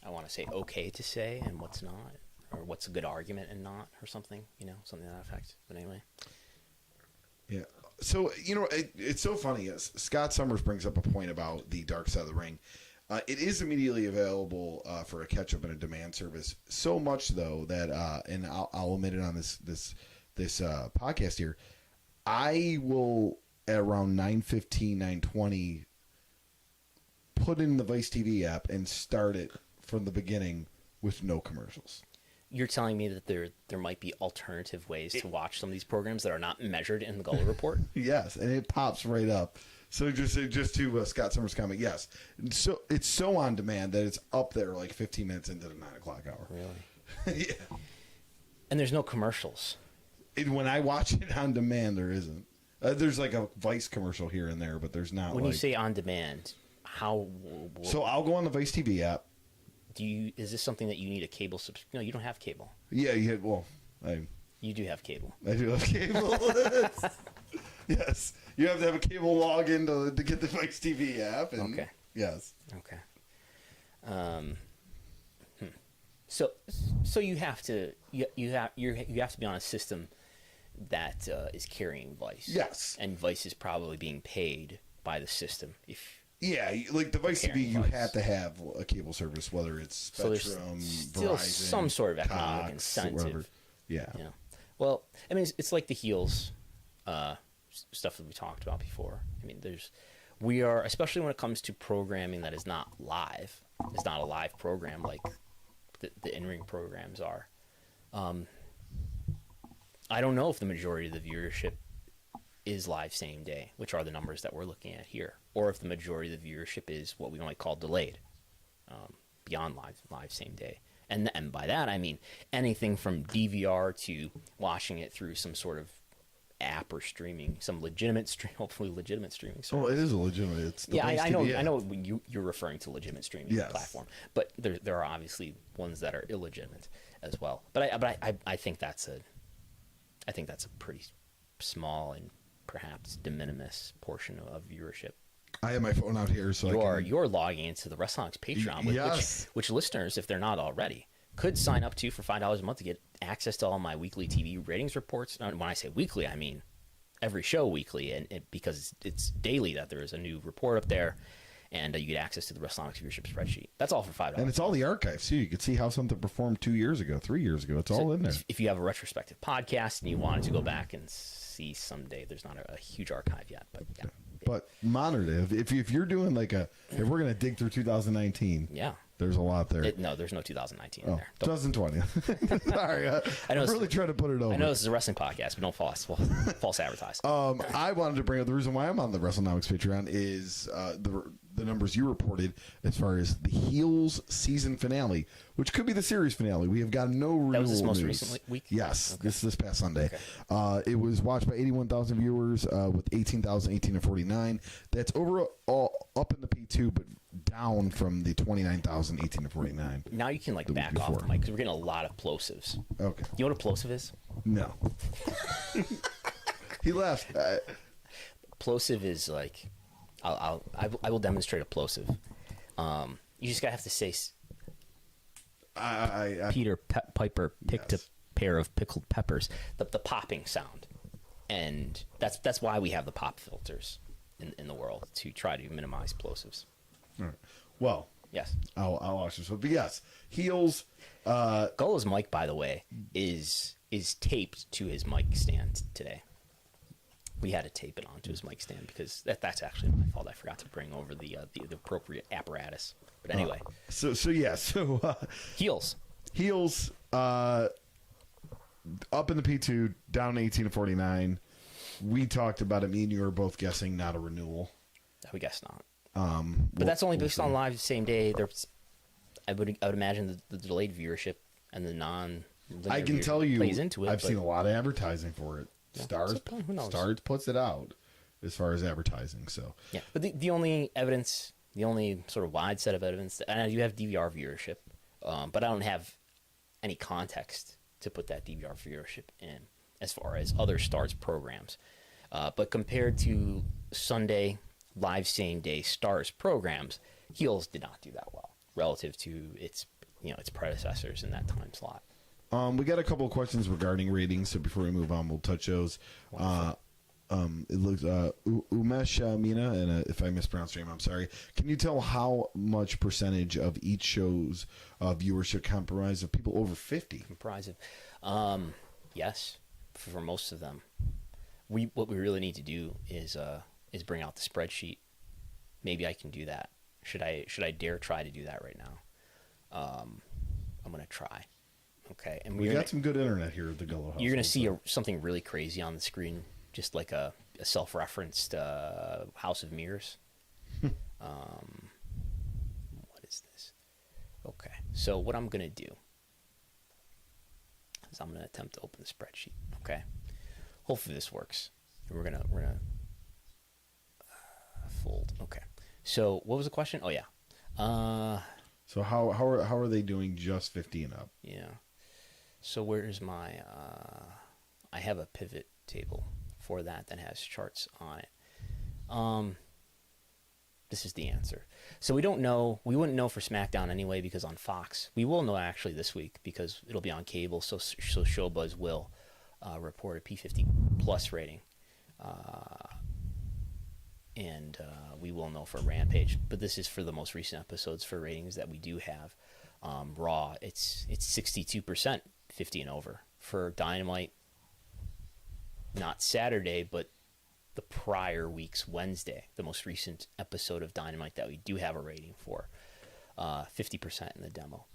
I want to say, okay to say and what's not, or what's a good argument and not, or something, something to that effect. But anyway. Yeah. So, it's so funny. Scott Summers brings up a point about the Dark Side of the Ring. It is immediately available for a catch-up and a demand service. So much, though, that, and I'll admit it on this podcast here, I will, at around 9:15, 9:20, put in the Vice TV app and start it from the beginning with no commercials. You're telling me that there might be alternative ways to watch some of these programs that are not measured in the Gullah Report? Yes, and it pops right up. So just to Scott Summers' comment, yes. So it's so on demand that it's up there like 15 minutes into the 9 o'clock hour. Really? Yeah. And there's no commercials. When I watch it on demand, there isn't. There's like a Vice commercial here and there, but there's not. When you say on demand, how? So I'll go on the Vice TV app. Is this something that you need a cable subscription? No, you don't have cable. Yeah, You do have cable. I do have cable. Yes, you have to have a cable login to get the Vice TV app. And okay. Yes. Okay. So you have to you have to be on a system that is carrying Vice. Yes. And Vice is probably being paid by the system. Yeah, like the Vice TV, you have to have a cable service, whether it's Spectrum, still Verizon, some sort of economic Cox, incentive. whatever. Yeah. Well, I mean, it's like the heels stuff that we talked about before. I mean, we are, especially when it comes to programming that is not live. It's not a live program like the in-ring programs are. I don't know if the majority of the viewership is live same day, which are the numbers that we're looking at here, or if the majority of the viewership is what we might call delayed, beyond live same day. And by that I mean anything from DVR to watching it through some sort of app or streaming, some hopefully legitimate streaming service. Oh, it is a legitimate. It's the Vice I know. TV app. I know you're referring to legitimate streaming platform, but there are obviously ones that are illegitimate as well. But I think that's a pretty small and perhaps de minimis portion of viewership. I have my phone out here, so you're logging into the Wrestlenomics Patreon, which listeners, if they're not already, could sign up to for $5 a month to get access to all my weekly TV ratings reports. And when I say weekly, I mean every show weekly, and because it's daily that there is a new report up there, and you get access to the Wrestlenomics viewership spreadsheet. That's all for $5. And it's all the archives too. You can see how something performed 2 years ago, 3 years ago. It's all in there. If you have a retrospective podcast and you wanted to go back and see someday, there's not a huge archive yet, but yeah. But monitor it. If you're doing if we're gonna dig through 2019, there's a lot there. No, there's no 2019 in there. 2020. Sorry, I'm really trying to put it over. I know this is a wrestling podcast, but don't false advertise. I wanted to bring up the reason why I'm on the Wrestlenomics Patreon is the numbers you reported as far as the Heels season finale, which could be the series finale. We have got no renewal That was this most news. recent week? Yes, Okay. this past Sunday. Okay. It was watched by 81,000 viewers with 18,018 to 49. That's overall up in the P2, but down from the 29,018 to 49. Now you can back off the mic because we're getting a lot of plosives. Okay. You know what a plosive is? No. He left. Plosive is I will demonstrate a plosive. You just gotta have to say. Peter Piper picked a pair of pickled peppers. The popping sound, and that's why we have the pop filters in the world, to try to minimize plosives. All right. Well, Yes. I'll watch this one. But yes, heels. Gullo's mic, by the way, is taped to his mic stand today. We had to tape it onto his mic stand because that's actually my fault. I forgot to bring over the appropriate apparatus. But anyway. So Heels. Heels. Up in the P2, down 18-49. We talked about it. Me and you were both guessing not a renewal. We guess not. But that's only based on live same day. I would imagine the delayed viewership and the I can tell you, plays into it. I've seen a lot of advertising for it. Yeah, Stars puts it out as far as advertising. So yeah, but the only evidence, the only sort of wide set of evidence, and I do have DVR viewership, but I don't have any context to put that DVR viewership in as far as other Stars programs. But compared to Sunday live same day Stars programs, Heels did not do that well relative to its predecessors in that time slot. We got a couple of questions regarding ratings, so before we move on, we'll touch those. It looks Umesh Mina, and if I mispronounced your name, I'm sorry. Can you tell how much percentage of each show's viewership comprised of people over 50? Comprised of, yes, for most of them. What we really need to do is bring out the spreadsheet. Maybe I can do that. Should I dare try to do that right now? I'm gonna try. Okay, and we got some good internet here at the Gullo House. You're going to see something really crazy on the screen, just like a self-referenced House of Mirrors. What is this? Okay, so what I'm going to do is I'm going to attempt to open the spreadsheet. Okay, hopefully this works. We're gonna fold. Okay, so what was the question? Oh yeah. So how are they doing just 50 and up? Yeah. So where's my, I have a pivot table for that has charts on it. This is the answer. So we don't know, we wouldn't know for SmackDown anyway because on Fox. We will know actually this week because it'll be on cable, so Showbuzz will report a P50 plus rating. And we will know for Rampage. But this is for the most recent episodes for ratings that we do have. Raw, it's 62%. 50 and over. For Dynamite, not Saturday, but the prior week's Wednesday, the most recent episode of Dynamite that we do have a rating for, 50% in the demo.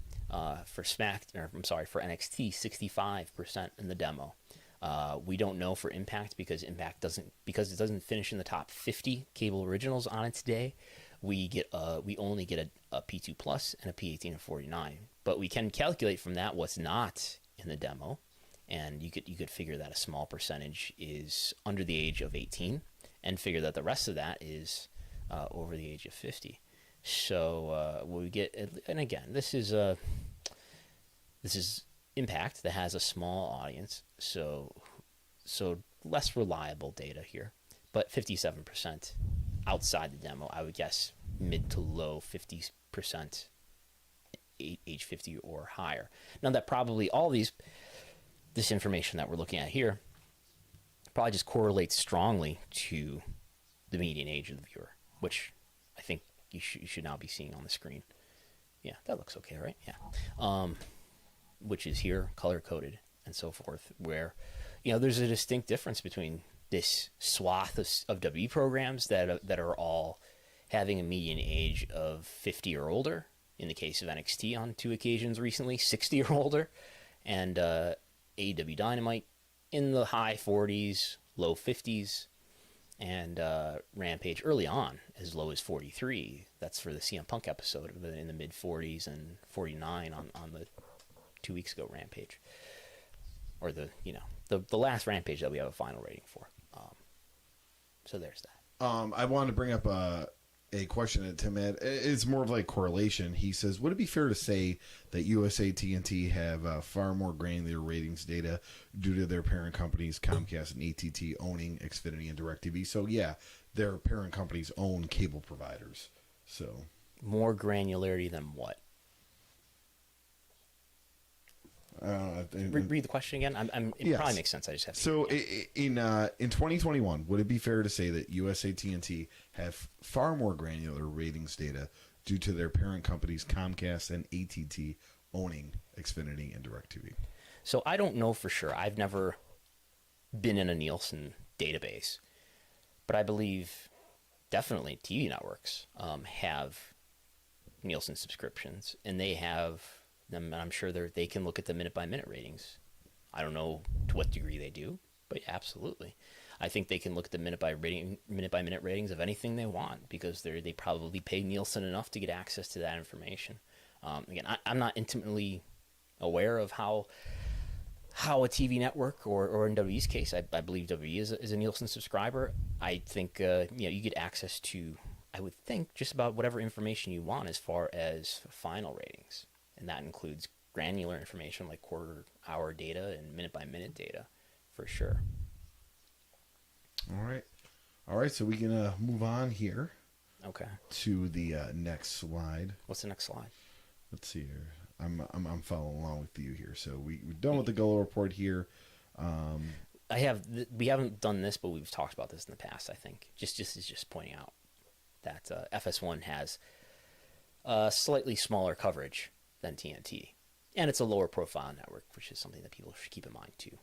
For NXT, 65% in the demo. We don't know for Impact because it doesn't finish in the top 50 cable originals on its day. We only get a P2 plus and a P18 and 49, but we can calculate from that what's not in the demo, and you could figure that a small percentage is under the age of 18, and figure that the rest of that is over the age of 50. So we get, and again, this is Impact that has a small audience, so less reliable data here, but 57% outside the demo. I would guess mid to low 50%. Age 50 or higher. Now that probably all this information that we're looking at here probably just correlates strongly to the median age of the viewer, which I think you should now be seeing on the screen. Yeah, that looks okay, right? Yeah. Which is here, color-coded and so forth, where, there's a distinct difference between this swath of WWE programs that are all having a median age of 50 or older, in the case of NXT on 2 occasions recently, 60 or older, and AEW Dynamite in the high 40s, low 50s, and Rampage early on as low as 43. That's for the CM Punk episode, in the mid 40s and 49 on the 2 weeks ago Rampage, or the last Rampage that we have a final rating for. So there's that. I wanted to bring up a question that Tim had. It's more of like correlation. He says, would it be fair to say that USA TNT have far more granular ratings data due to their parent companies, Comcast and AT&T, owning Xfinity and DirecTV? So yeah, their parent companies own cable providers. So more granularity than what? Read the question again. It probably makes sense. I just have to. So in 2021, would it be fair to say that USA TNT have far more granular ratings data due to their parent companies Comcast and AT&T owning Xfinity and DirecTV. So I don't know for sure. I've never been in a Nielsen database, but I believe definitely TV networks have Nielsen subscriptions, and they have them. And I'm sure they can look at the minute-by-minute ratings. I don't know to what degree they do, but absolutely. I think they can look at the minute-by-minute ratings of anything they want, because they probably pay Nielsen enough to get access to that information. Again, I'm not intimately aware of how a TV network, or in WWE's case, I believe WWE is a Nielsen subscriber. I think you get access to, I would think, just about whatever information you want as far as final ratings, and that includes granular information like quarter-hour data and minute-by-minute data, for sure. All right. So we can move on here. Okay. To the next slide. What's the next slide? Let's see here. I'm following along with you here. So we're done with the Gullo report here. We haven't done this, but we've talked about this in the past. I think just pointing out that FS1 has slightly smaller coverage than TNT, and it's a lower profile network, which is something that people should keep in mind too.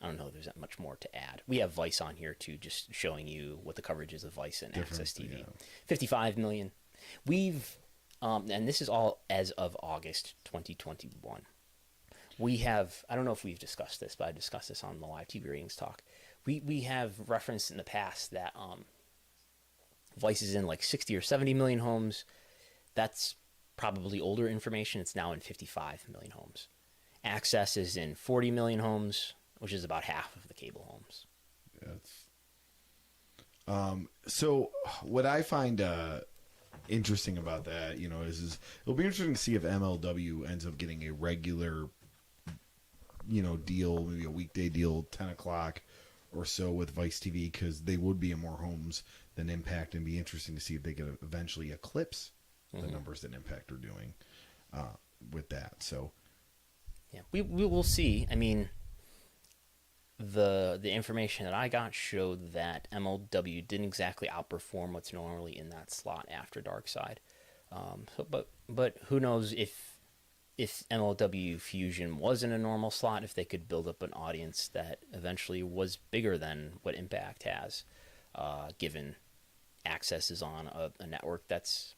I don't know if there's that much more to add. We have Vice on here too, just showing you what the coverage is of Vice and Access TV. Yeah. 55 million. We've and this is all as of August 2021. We have, I don't know if we've discussed this, but I discussed this on the live TV ratings talk. We have referenced in the past that Vice is in like 60 or 70 million homes. That's probably older information. It's now in 55 million homes. Access is in 40 million homes, which is about half of the cable homes. Yeah, so what I find interesting about that, is it'll be interesting to see if MLW ends up getting a regular, deal, maybe a weekday deal, 10 o'clock or so with Vice TV, because they would be in more homes than Impact, and be interesting to see if they could eventually eclipse the numbers that Impact are doing with that. So, yeah, we will see. I mean, the information that I got showed that MLW didn't exactly outperform what's normally in that slot after Darkside. But who knows if MLW Fusion was in a normal slot, if they could build up an audience that eventually was bigger than what Impact has, given Access is on a network that's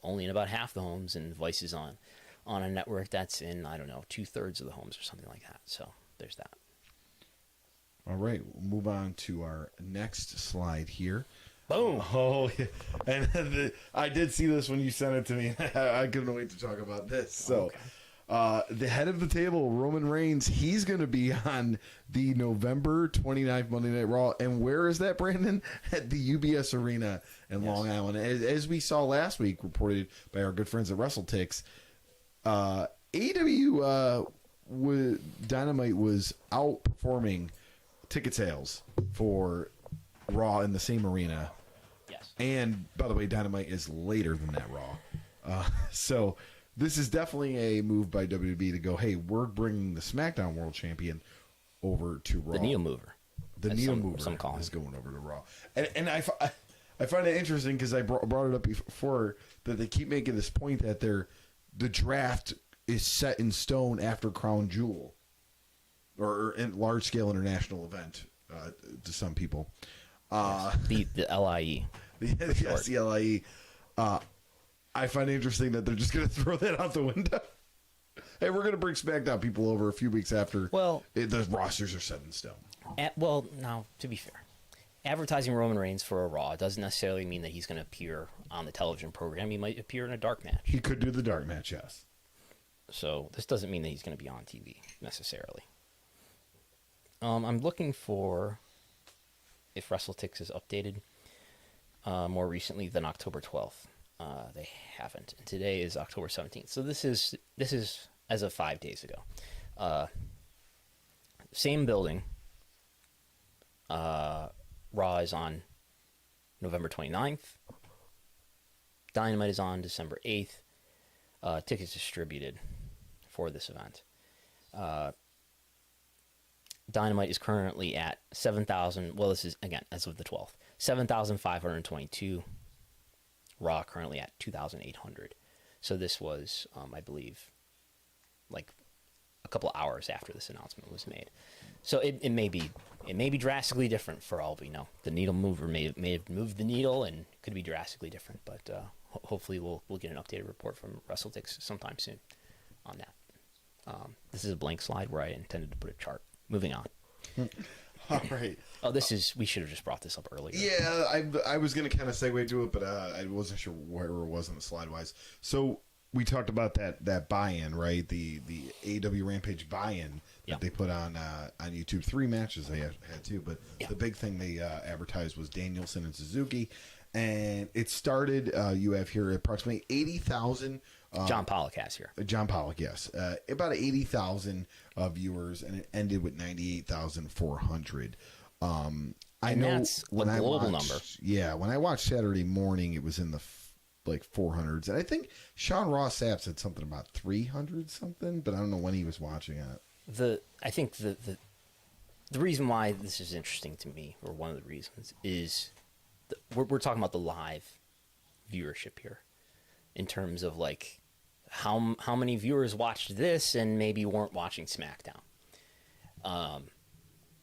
only in about half the homes, and Vice is on a network that's in, I don't know, 2/3 of the homes or something like that. So there's that. All right, we'll move on to our next slide here. Boom! Oh, yeah. And I did see this when you sent it to me. I couldn't wait to talk about this. So, the head of the table, Roman Reigns, he's going to be on the November 29th Monday Night Raw. And where is that, Brandon? At the UBS Arena in Long Island. As we saw last week, reported by our good friends at WrestleTix, AEW Dynamite was outperforming ticket sales for Raw in the same arena. Yes. And, by the way, Dynamite is later than that Raw. So this is definitely a move by WWE to go, hey, we're bringing the SmackDown World Champion over to Raw. The Neo Mover. The Neo Mover is going over to Raw. And I find it interesting because I brought it up before that they keep making this point that the draft is set in stone after Crown Jewel, or in large-scale international event to some people. The LIE. Yes, the LIE. I find it interesting that they're just going to throw that out the window. Hey, we're going to bring SmackDown people over a few weeks after the rosters are set in stone. Now, to be fair, advertising Roman Reigns for a Raw doesn't necessarily mean that he's going to appear on the television program. He might appear in a dark match. He could do the dark match, yes. So this doesn't mean that he's going to be on TV necessarily. I'm looking for if WrestleTix is updated more recently than October 12th. They haven't, and today is October 17th. So this is as of 5 days ago. Same building. Raw is on November 29th. Dynamite is on December 8th. Tickets distributed for this event. Dynamite is currently at 7,000. Well, this is, again, as of the 12th. 7,522. Raw currently at 2,800. So this was, I believe, like a couple hours after this announcement was made. So it may be drastically different for all we know. The needle mover may have moved the needle and could be drastically different, but hopefully we'll get an updated report from WrestleTix sometime soon on that. This is a blank slide where I intended to put a chart. Moving on. All right. Oh, we should have just brought this up earlier. Yeah, I was going to kind of segue to it, but I wasn't sure where it was on the slide-wise. So we talked about that buy-in, right? The AEW Rampage buy-in that they put on YouTube. 3 matches they had too, but the big thing they advertised was Danielson and Suzuki. And it started, you have here approximately 80,000. John Pollock has here. John Pollock, yes. About 80,000 viewers, and it ended with 98,400. I know that's a global number. Yeah, when I watched Saturday morning, it was in the 400s. And I think Sean Ross Sapp said something about 300 something, but I don't know when he was watching it. I think the reason why this is interesting to me, or one of the reasons, is we're talking about the live viewership here, in terms of like how many viewers watched this and maybe weren't watching SmackDown.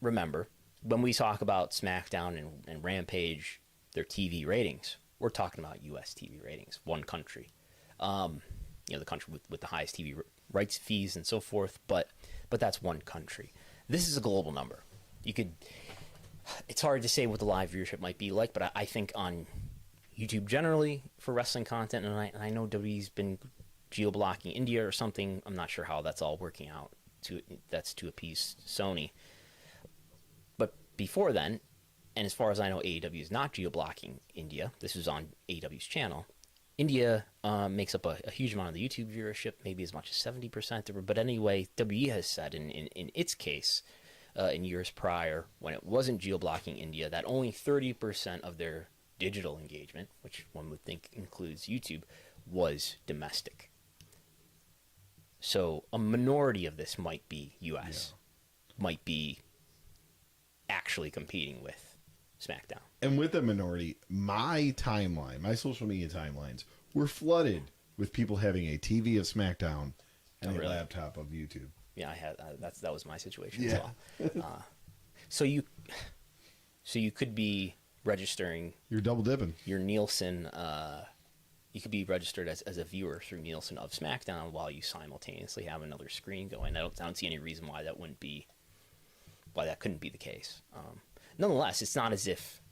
Remember, when we talk about SmackDown and Rampage, their TV ratings, we're talking about U.S. TV ratings, one country. The country with the highest TV rights fees and so forth, but that's one country. This is a global number. It's hard to say what the live viewership might be like, but I think on YouTube generally for wrestling content, and I know WWE's been geo-blocking India or something. I'm not sure how that's all working out. That's to appease Sony. But before then, and as far as I know, AEW is not geo-blocking India. This is on AEW's channel. India makes up a huge amount of the YouTube viewership, maybe as much as 70%. But anyway, WWE has said in its case, in years prior, when it wasn't geo-blocking India, that only 30% of their digital engagement, which one would think includes YouTube, was domestic. So a minority of this might be US, might be actually competing with SmackDown. And with the minority, my social media timelines were flooded with people having a TV of SmackDown and a laptop of YouTube. Yeah, I had that was my situation as well. So you could be registering. You're double dipping. Your Nielsen. You could be registered as a viewer through Nielsen of SmackDown while you simultaneously have another screen going. I don't see any reason why that couldn't be the case. Nonetheless, it's not as if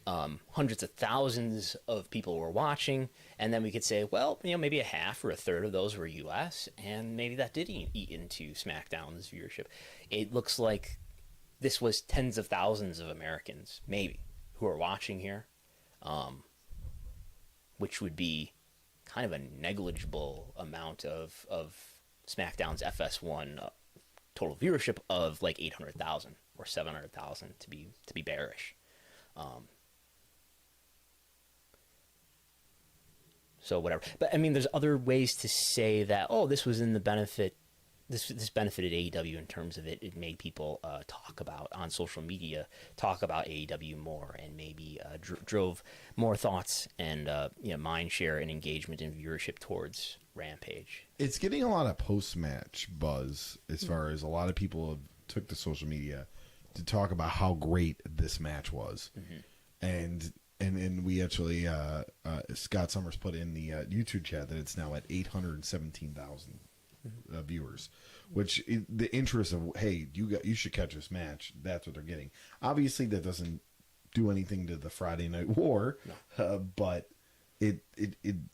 hundreds of thousands of people were watching, and then we could say, well, maybe a half or a third of those were U.S., and maybe that did eat into SmackDown's viewership. It looks like this was tens of thousands of Americans, maybe, who are watching here, which would be kind of a negligible amount of SmackDown's FS1 total viewership of like 800,000 or 700,000 to be bearish. So whatever. But I mean, there's other ways to say that, this was in the benefit. This benefited AEW in terms of it made people talk about on social media, talk about AEW more, and maybe drove more thoughts and mind share and engagement and viewership towards Rampage. It's getting a lot of post-match buzz as far as a lot of people have took to social media to talk about how great this match was. Mm-hmm. And we actually, Scott Summers put in the YouTube chat that it's now at 817,000 viewers, which the interest of, hey, you should catch this match. That's what they're getting. Obviously, that doesn't do anything to the Friday Night War, but it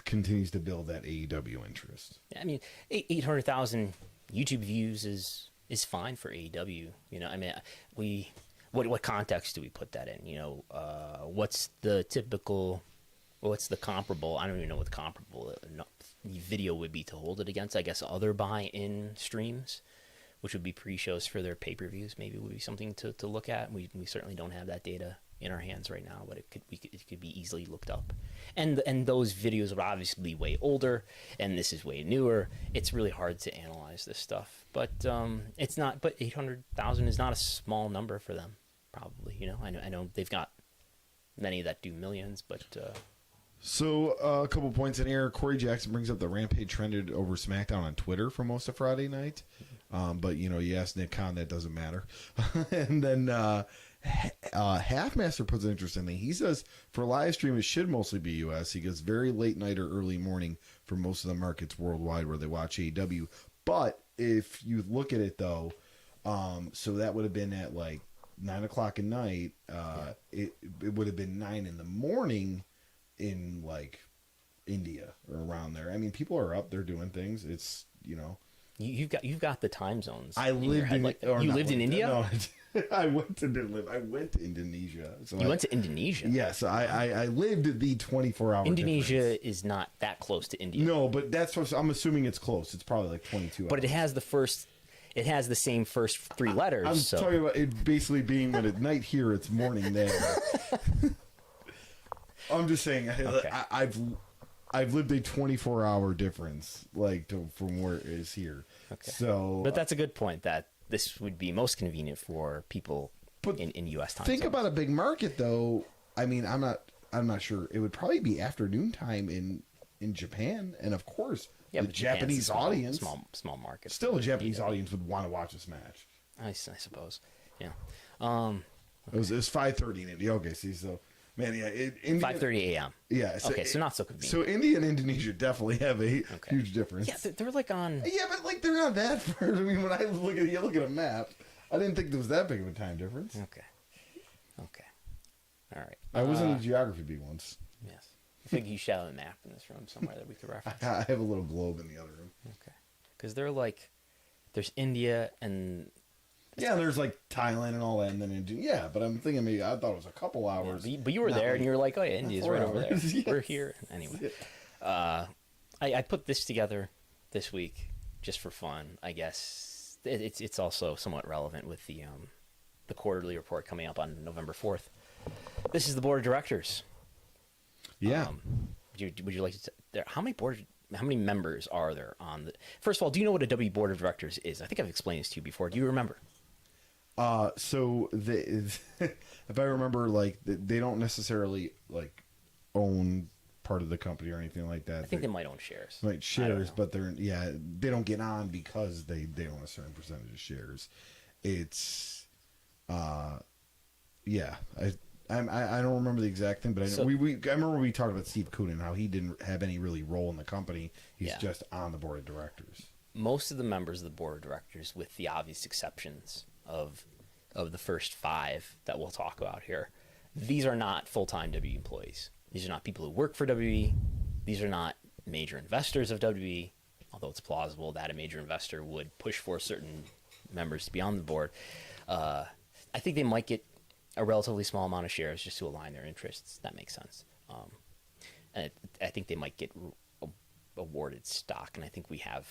continues to build that AEW interest. I mean, 800,000 YouTube views is fine for AEW. I mean, what context do we put that in? What's the comparable? I don't even know what the comparable video would be to hold it against. I guess other buy-in streams, which would be pre-shows for their pay-per-views, maybe would be something to look at. We certainly don't have that data in our hands right now, but it could be easily looked up. And those videos would obviously be way older, and this is way newer. It's really hard to analyze this stuff, but it's not. But 800,000 is not a small number for them, probably. I know they've got many that do millions, but So a couple points in here. Corey Jackson brings up the Rampage trended over SmackDown on Twitter for most of Friday night. But, you ask Nick Khan, that doesn't matter. And then Halfmaster puts an interesting thing. He says for live stream, it should mostly be U.S. He goes very late night or early morning for most of the markets worldwide where they watch AEW. But if you look at it, though, so that would have been at like 9 o'clock at night. It would have been 9 in the morning in like India or around there. I mean, people are up there doing things. It's, You've got the time zones. I lived in you lived in India? No, I went to Indonesia. So you went to Indonesia? Yes, I lived the 24-hour. Indonesia difference. Is not that close to India. No, but that's what I'm assuming it's close. It's probably like 22 hours. But it has the same first 3 letters. I'm talking about it basically being that at night here, it's morning there. I'm just saying, Okay. I've lived a 24-hour difference, from where it is here. Okay. So, but that's a good point. That this would be most convenient for people in U.S. time. Think zones. about a big market, though. I mean, I'm not sure. It would probably be afternoon time in Japan, and of course, the Japanese audience, small market. Still, a Japanese audience would want to watch this match. I suppose. Yeah. It was 5:30 in India. Okay, see, so. Man, yeah, 5:30 a.m. Yeah. So, okay, so not so convenient. So India and Indonesia definitely have a huge difference. Yeah, they're like on. Yeah, but they're not that far. I mean, when I look at a map, I didn't think there was that big of a time difference. Okay. All right. I was in the geography bee once. Yes. I think you should have a map in this room somewhere that we could reference. I have a little globe in the other room. Okay. Because there's India and. Yeah, there's like Thailand and all that, and then India. But I'm thinking I thought it was a couple hours. Yeah, but you were there, and you were like, "Oh yeah, India's right over there. Yes. We're here anyway." I put this together this week just for fun. I guess it's also somewhat relevant with the quarterly report coming up on November 4th. This is the board of directors. Yeah. Would you like to? How many members are there on the? First of all, do you know what a WWE Board of Directors is? I think I've explained this to you before. Do you remember? So if I remember, they don't necessarily own part of the company or anything like that. I think they might own shares. Right, shares, but they don't get on because they own a certain percentage of shares. It's, I don't remember the exact thing, but I remember we talked about Steve Coonan, how he didn't have any really role in the company. He's just on the board of directors. Most of the members of the board of directors, with the obvious exceptions of the first 5 that we'll talk about here, these are not full-time WWE employees. These are not people who work for WWE. These are not major investors of WWE, although it's plausible that a major investor would push for certain members to be on the board. I think they might get a relatively small amount of shares just to align their interests. That makes sense. And I think they might get awarded stock, and I think we have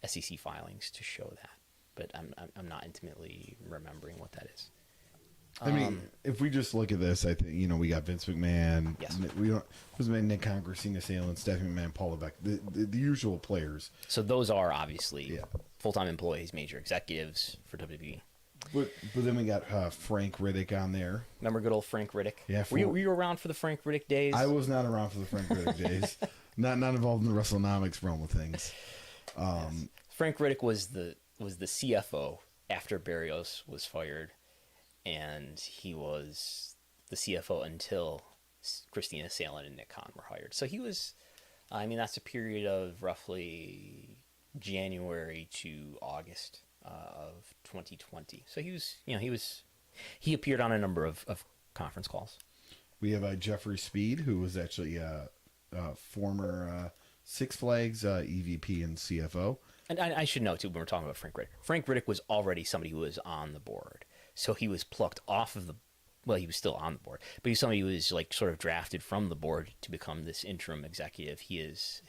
SEC filings to show that. But I'm not intimately remembering what that is. I mean, if we just look at this, I think we got Vince McMahon. Yes. Nick Khan, Christina Salen, Stephanie McMahon, Paul Levesque, the usual players. So those are obviously full-time employees, major executives for WWE. But then we got Frank Riddick on there. Remember good old Frank Riddick? Yeah. Were you around for the Frank Riddick days? I was not around for the Frank Riddick days. Not involved in the Wrestlenomics realm of things. Yes. Frank Riddick was the CFO after Barrios was fired, and he was the CFO until Christina Salen and Nick Khan were hired. So he was, that's a period of roughly January to August of 2020. So he appeared on a number of conference calls. We have Jeffrey Speed, who was actually a former Six Flags EVP and CFO. And I should know, too, when we're talking about Frank Riddick. Frank Riddick was already somebody who was on the board. So he was plucked off of he was still on the board. But he's somebody who was, sort of drafted from the board to become this interim executive. His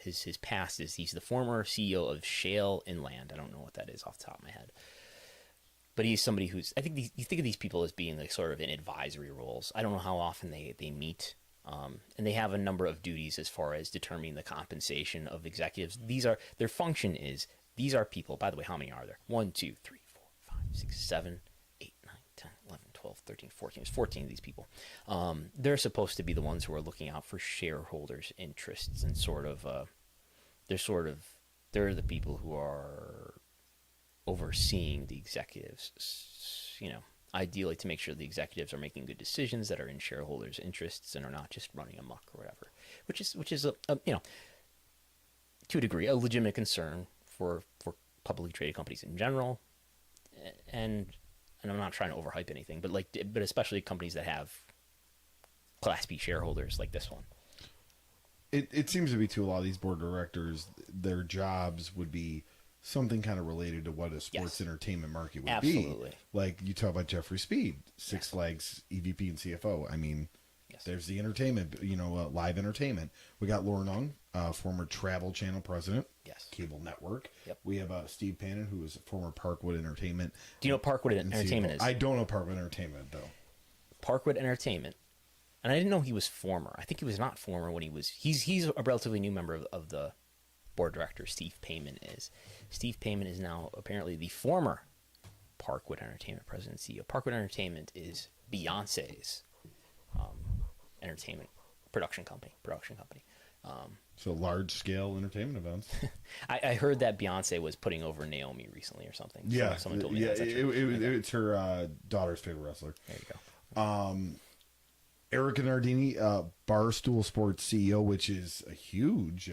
past is he's the former CEO of Shale Inland. I don't know what that is off the top of my head. But he's somebody who's, I think you think of these people as being sort of in advisory roles. I don't know how often they meet. And they have a number of duties as far as determining the compensation of executives. Their function is, these are people, by the way, how many are there? 1, 2, 3, 4, 5, 6, 7, 8, 9, 10, 11, 12, 13, 14. It's 14 of these people. They're supposed to be the ones who are looking out for shareholders' interests and they're the people who are overseeing the executives, ideally to make sure the executives are making good decisions that are in shareholders' interests and are not just running amok or whatever, which is to a degree, a legitimate concern for publicly traded companies in general, and I'm not trying to overhype anything, but especially companies that have Class B shareholders like this one. It seems to be to a lot of these board of directors, their jobs would be something kind of related to what a sports entertainment market would be. Like you talk about Jeffrey Speed, Six Flags EVP and CFO. I mean, there's the entertainment, live entertainment. We got Lauren Ung, former Travel Channel president, cable network. Yep. We have Steve Pannon, who is former Parkwood Entertainment. Do you know what Parkwood Entertainment is? I don't know Parkwood Entertainment, though. Parkwood Entertainment, and I didn't know he was former. I think he was not former when he was. He's a relatively new member of the board of directors. Steve Payman is. Steve Payman is now apparently the former Parkwood Entertainment president and CEO. Parkwood Entertainment is Beyonce's entertainment production company. So large-scale entertainment events. I heard that Beyonce was putting over Naomi recently or something. Yeah, someone told me that. It's her daughter's favorite wrestler. There you go. Erica Nardini, Barstool Sports CEO, which is a huge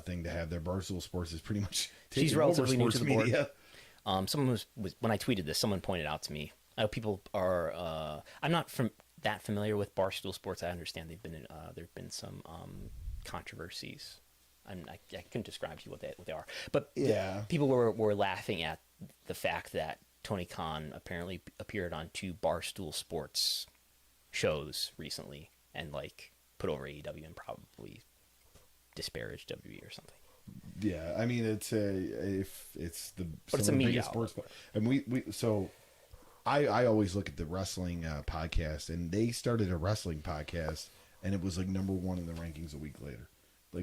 thing to have there. Barstool Sports is pretty much taking She's relatively over new to the media. board. Someone was when I tweeted this, someone pointed out to me. People are. I'm not that familiar with Barstool Sports. I understand there've been some controversies. I couldn't describe to you what they are, but people were laughing at the fact that Tony Khan apparently appeared on 2 Barstool Sports shows recently and put over AEW and probably disparaged WWE or something. Yeah, I mean it's a media sports, and I always look at the wrestling podcast, and they started a wrestling podcast, and it was number 1 in the rankings a week later.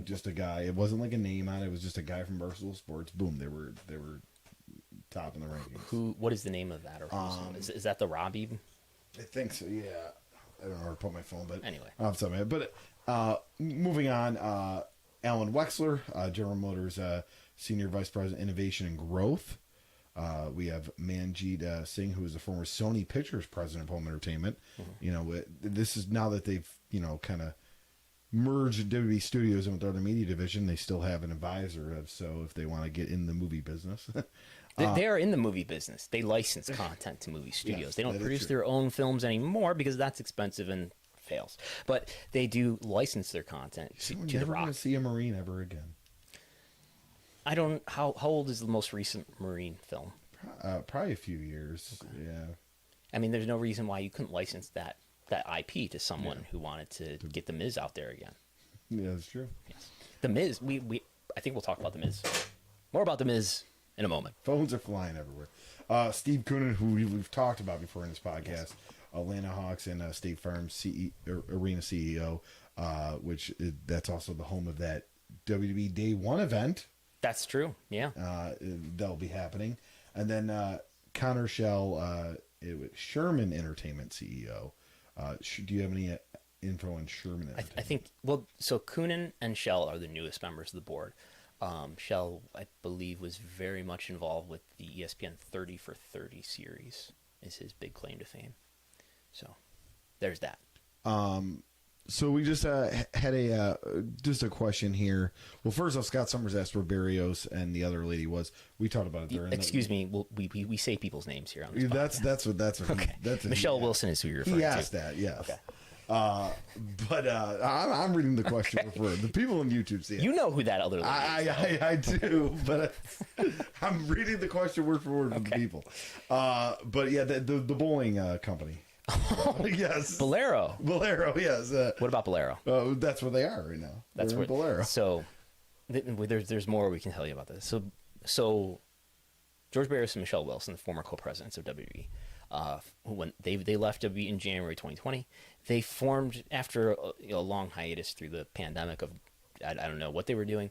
Just a guy. It wasn't a name on it. It was just a guy from Barstool Sports. Boom, they were top in the rankings. What is the name of that? Or is that the Robbie? I think so. Yeah, I don't know where to put my phone, but anyway, off the top of my head. But moving on, Alan Wexler, General Motors Senior Vice President, Innovation and Growth. We have Manjeet Singh, who is the former Sony Pictures president of home entertainment. Mm-hmm. This is now that they've kind of merged WWE Studios in with their other media division. They still have an advisor, so if they want to get in the movie business, they are in the movie business. They license content to movie studios. Yes, they don't produce their own films anymore because that's expensive and fails. But they do license their content to The Rock. Never going to see a Marine ever again. I don't. How old is the most recent Marine film? Probably a few years. Okay. Yeah. I mean, there's no reason why you couldn't license that IP to someone who wanted to get The Miz out there again. Yeah, that's true. Yes. The Miz. I think we'll talk about The Miz. More about The Miz in a moment. Phones are flying everywhere. Steve Koonin, who we've talked about before in this podcast, Atlanta Hawks and State Farm Arena CEO, that's also the home of that WWE Day 1 event. That's true. Yeah. That'll be happening. And then Connor Shell, Sherman Entertainment CEO. Do you have any info on Sherman Entertainment? I think, so Koonin and Shell are the newest members of the board. Shell, I believe, was very much involved with the ESPN 30 for 30 series, is his big claim to fame. So there's that. So we just had just a question here. Well, first off, Scott Summers asked where Barrios and the other lady was. We talked about it during. Excuse me. We say people's names here on this That's what. Okay. Michelle Wilson is who you're referring to. He asked that. Yes. Okay. But I'm reading the question for the people on YouTube see it. You know who that other lady is. I do, but I'm reading the question word for word from the people. But yeah, the bowling company. Yes. Bolero, yes. What about Bolero? That's where they are right now. That's where Bolero. So there's more we can tell you about this. So George Barrios and Michelle Wilson, the former co-presidents of WWE, when they left WWE in January 2020, they formed after a long hiatus through the pandemic of I don't know what they were doing.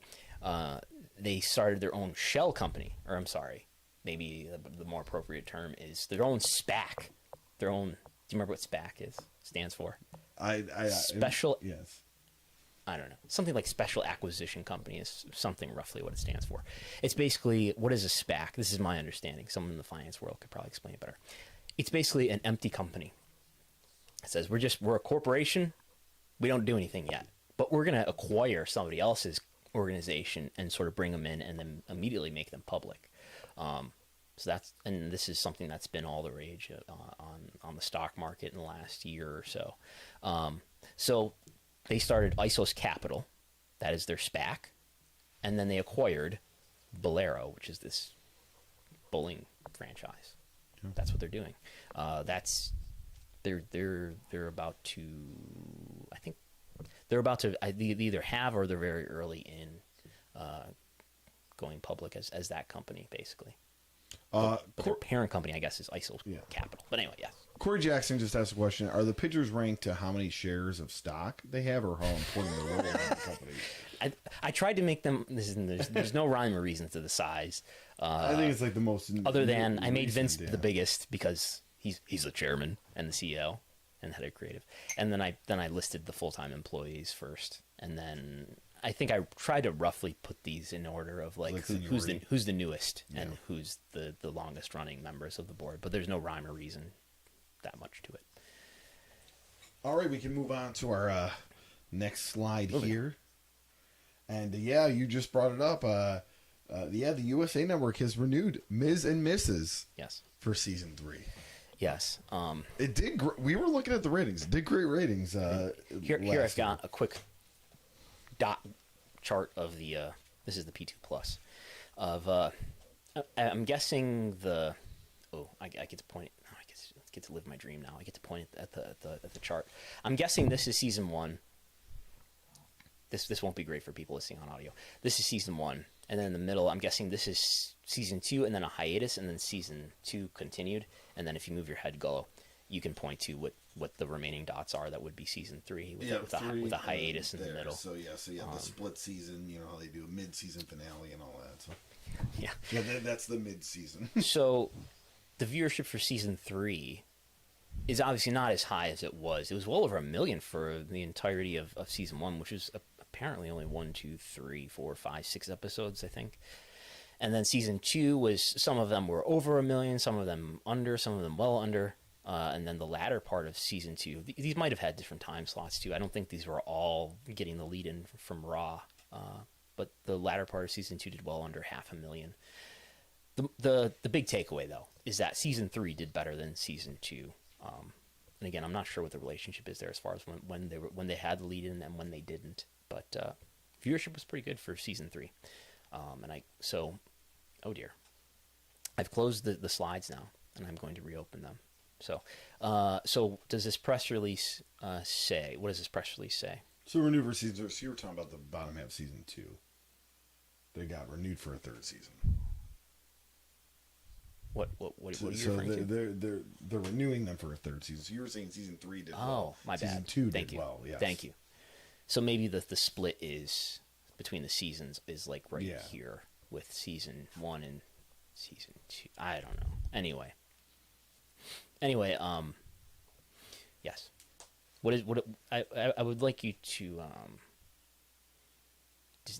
They started their own shell company, or I'm sorry, maybe the more appropriate term is their own SPAC. their own. Do you remember what SPAC stands for? Special. Yes. I don't know. Something like Special Acquisition Company is something roughly what it stands for. It's basically, what is a SPAC? This is my understanding. Someone in the finance world could probably explain it better. It's basically an empty company. It says we're a corporation. We don't do anything yet, but we're going to acquire somebody else's organization and sort of bring them in and then immediately make them public. This is something that's been all the rage on the stock market in the last year or so. So they started Isos Capital, that is their SPAC, and then they acquired Bolero, which is this bowling franchise. Yeah. That's what they're doing. They're about to, I think they're about to they either have or they're very early in going public as that company basically. But their parent company, I guess, is Isos Capital. But anyway, yes. Corey Jackson just asked a question: are the pitchers ranked to how many shares of stock they have, or how important the role in the company? I tried to make them. There's no rhyme or reason to the size. I think it's like the most. Other than I made Vince the biggest because he's the chairman and the CEO and head of creative, and then I listed the full-time employees first, and then I think I tried to roughly put these in order of like who's the newest and who's the longest running members of the board, but there's no rhyme or reason that much to it. All right, we can move on to our next slide here. And you just brought it up. The USA Network has renewed Ms. and Mrs. Yes. For season 3. Yes. It did. We were looking at the ratings. It did great ratings. Here I've got a quick dot chart of the. This is the P2 Plus. Of I'm guessing the. Oh, I get to point. I get to live my dream now. I get to point at the chart. I'm guessing this is season 1. This won't be great for people listening on audio. This is season 1, and then in the middle, I'm guessing this is season 2, and then a hiatus, and then season 2 continued. And then if you move your head, you can point to what the remaining dots are. That would be season 3 with a hiatus in the middle. So the split season. You know how they do a mid-season finale and all that. So that's the mid-season. So the viewership for season 3 is obviously not as high as it was. It was well over 1 million for the entirety of season 1, which is apparently only 1, 2, 3, 4, 5, 6 episodes, I think. And then season 2 was, some of them were over 1 million, some of them under, some of them well under. And then the latter part of season 2, these might have had different time slots too. I don't think these were all getting the lead in from Raw. But the latter part of season 2 did well under 500,000. The big takeaway though is that season 3 did better than season 2. And again, I'm not sure what the relationship is there as far as when they had the lead in and when they didn't. But viewership was pretty good for season 3. Oh dear, I've closed the slides now, and I'm going to reopen them. So does this press release say? What does this press release say? So renewed for season. So you were talking about the bottom half of season 2. They got renewed for a 3rd season. What are you referring to? They're renewing them for a 3rd season. So you were saying season 3 did well. Oh, my bad. Season 2 did well. Yes. Thank you. So maybe the split is between the seasons is like here with season 1 and season 2. I don't know. Anyway, yes. I would like you to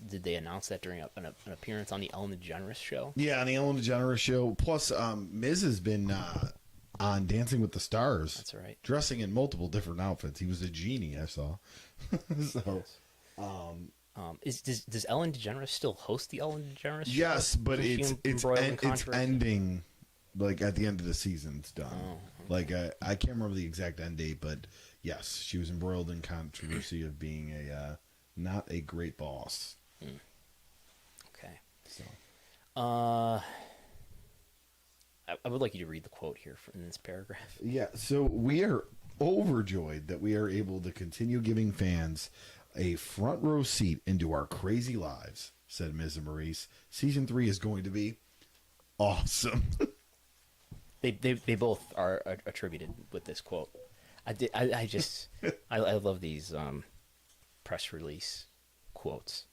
did they announce that during an appearance on the Ellen DeGeneres show? Yeah, on the Ellen DeGeneres show. Plus, Miz has been on Dancing with the Stars. That's right. Dressing in multiple different outfits. He was a genie, I saw. So, does Ellen DeGeneres still host the Ellen DeGeneres show? Yes, but it's ending, like at the end of the season. It's done. Oh, okay. Like I can't remember the exact end date, but yes, she was embroiled in controversy of being not a great boss. Okay. So, I would like you to read the quote here in this paragraph. Yeah. So we are overjoyed that we are able to continue giving fans a front row seat into our crazy lives, said Ms. and Maurice. Season 3 is going to be awesome. They both are attributed with this quote. I love these press release quotes,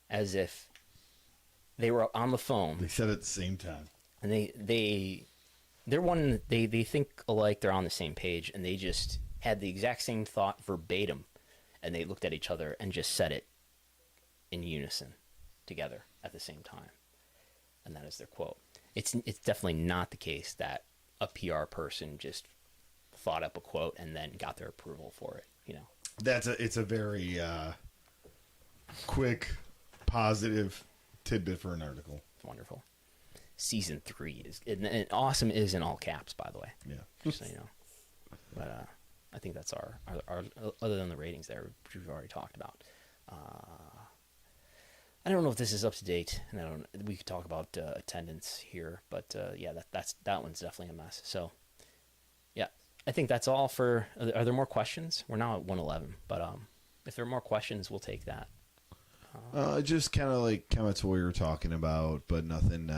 as if they were on the phone. They said it at the same time, and they They think alike. They're on the same page, and they just had the exact same thought verbatim, and they looked at each other and just said it in unison together at the same time, and that is their quote. It's definitely not the case that a PR person just thought up a quote and then got their approval for it. You know, it's a very quick, positive tidbit for an article. It's wonderful. Season 3 is, and awesome is in all caps, by the way. Yeah. Just so you know. But I think that's our other than the ratings there, which we've already talked about. I don't know if this is up to date, and we could talk about attendance here, but yeah, that one's definitely a mess. So, yeah, I think that's all for. Are there more questions? We're now at 111, but if there are more questions, we'll take that. Just kind of like comments what we were talking about, but nothing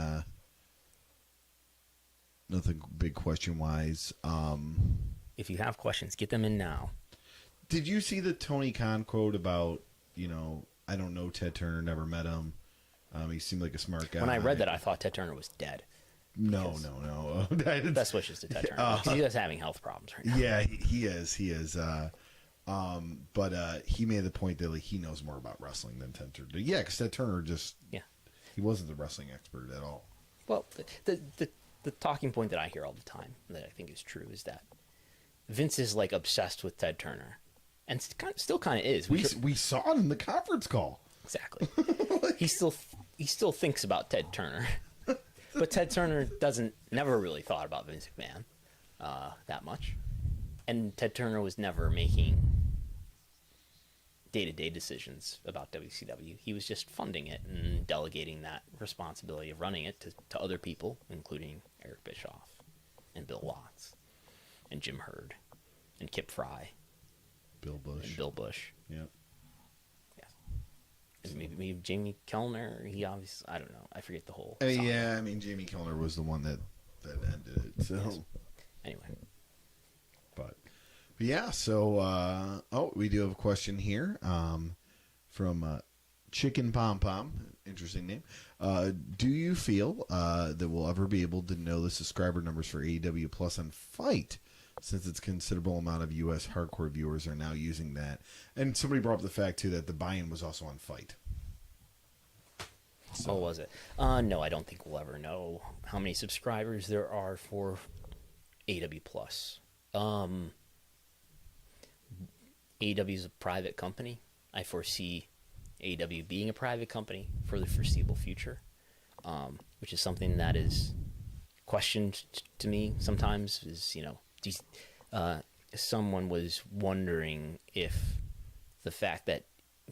big question wise. If you have questions, get them in now. Did you see the Tony Khan quote about, I don't know Ted Turner, never met him. He seemed like a smart guy. When I read that, I thought Ted Turner was dead. No. Best wishes to Ted Turner. Because he is having health problems right now. Yeah, he is. But he made the point that he knows more about wrestling than Ted Turner. Yeah, because Ted Turner he wasn't the wrestling expert at all. Well, the talking point that I hear all the time that I think is true is that Vince is obsessed with Ted Turner. And still kind of is. We saw it in the conference call. Exactly. He still thinks about Ted Turner, but Ted Turner never really thought about Vince McMahon that much, and Ted Turner was never making day-to-day decisions about WCW. He was just funding it and delegating that responsibility of running it to other people, including Eric Bischoff and Bill Watts and Jim Herd and Kip Fry. Bill Bush. Yep. Yeah. And maybe Jamie Kellner. He obviously, I don't know. I forget the whole. Yeah, Jamie Kellner was the one that ended it. So yes. Anyway. But yeah. So we do have a question here from Chicken Pom Pom. Interesting name. Do you feel that we'll ever be able to know the subscriber numbers for AEW Plus on Fight? Since it's a considerable amount of U.S. hardcore viewers are now using that. And somebody brought up the fact, too, that the buy-in was also on Fight. So. Oh, was it? No, I don't think we'll ever know how many subscribers there are for AEW Plus. AEW is a private company. I foresee AEW being a private company for the foreseeable future, which is something that is questioned to me sometimes is, someone was wondering if the fact that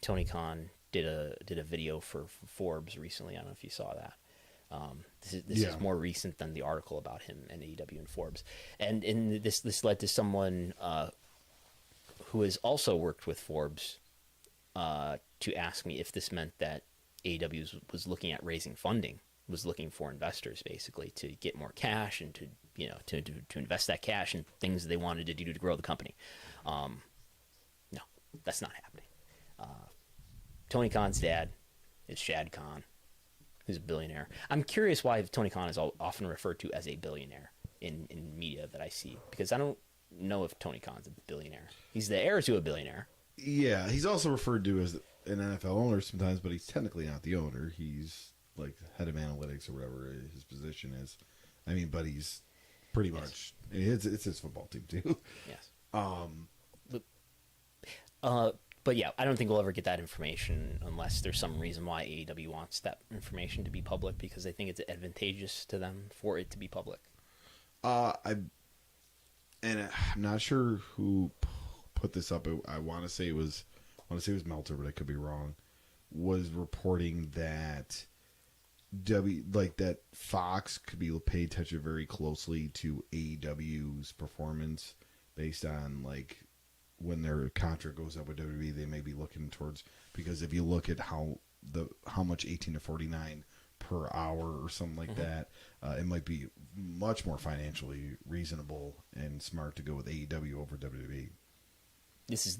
Tony Khan did a video for Forbes recently. I don't know if you saw that. This is more recent than the article about him and AEW and Forbes, and this led to someone who has also worked with Forbes to ask me if this meant that AEW was looking at raising funding, was looking for investors basically to get more cash and to invest that cash in things they wanted to do to grow the company. No, that's not happening. Tony Khan's dad is Shad Khan, who's a billionaire. I'm curious why Tony Khan is often referred to as a billionaire in media that I see, because I don't know if Tony Khan's a billionaire. He's the heir to a billionaire. Yeah, he's also referred to as an NFL owner sometimes, but he's technically not the owner. He's head of analytics or whatever his position is. But he's pretty much it's his football team too. Yes. But yeah, I don't think we'll ever get that information unless there's some reason why AEW wants that information to be public, because they think it's advantageous to them for it to be public. I'm not sure who put this up. I want to say it was Meltzer, but I could be wrong. Was reporting that that Fox could be paid attention very closely to AEW's performance based on when their contract goes up with WWE, they may be looking towards, because if you look at how much 18 to 49 per hour or something like that, it might be much more financially reasonable and smart to go with AEW over WWE. This is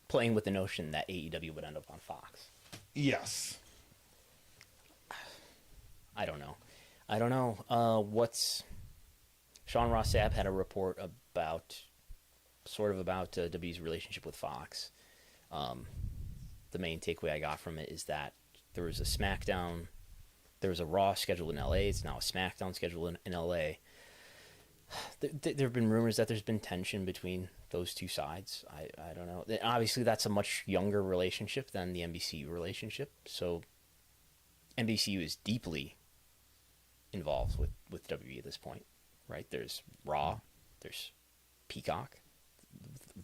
playing with the notion that AEW would end up on Fox. Yes. I don't know. What's Sean Ross Sapp had a report about WWE's relationship with Fox. The main takeaway I got from it is that there was a SmackDown, there was a Raw scheduled in LA. It's now a SmackDown scheduled in LA. There have been rumors that there's been tension between those two sides. I don't know. Obviously, that's a much younger relationship than the NBCU relationship. So NBCU is deeply involved with WWE at this point, right? There's Raw, there's Peacock,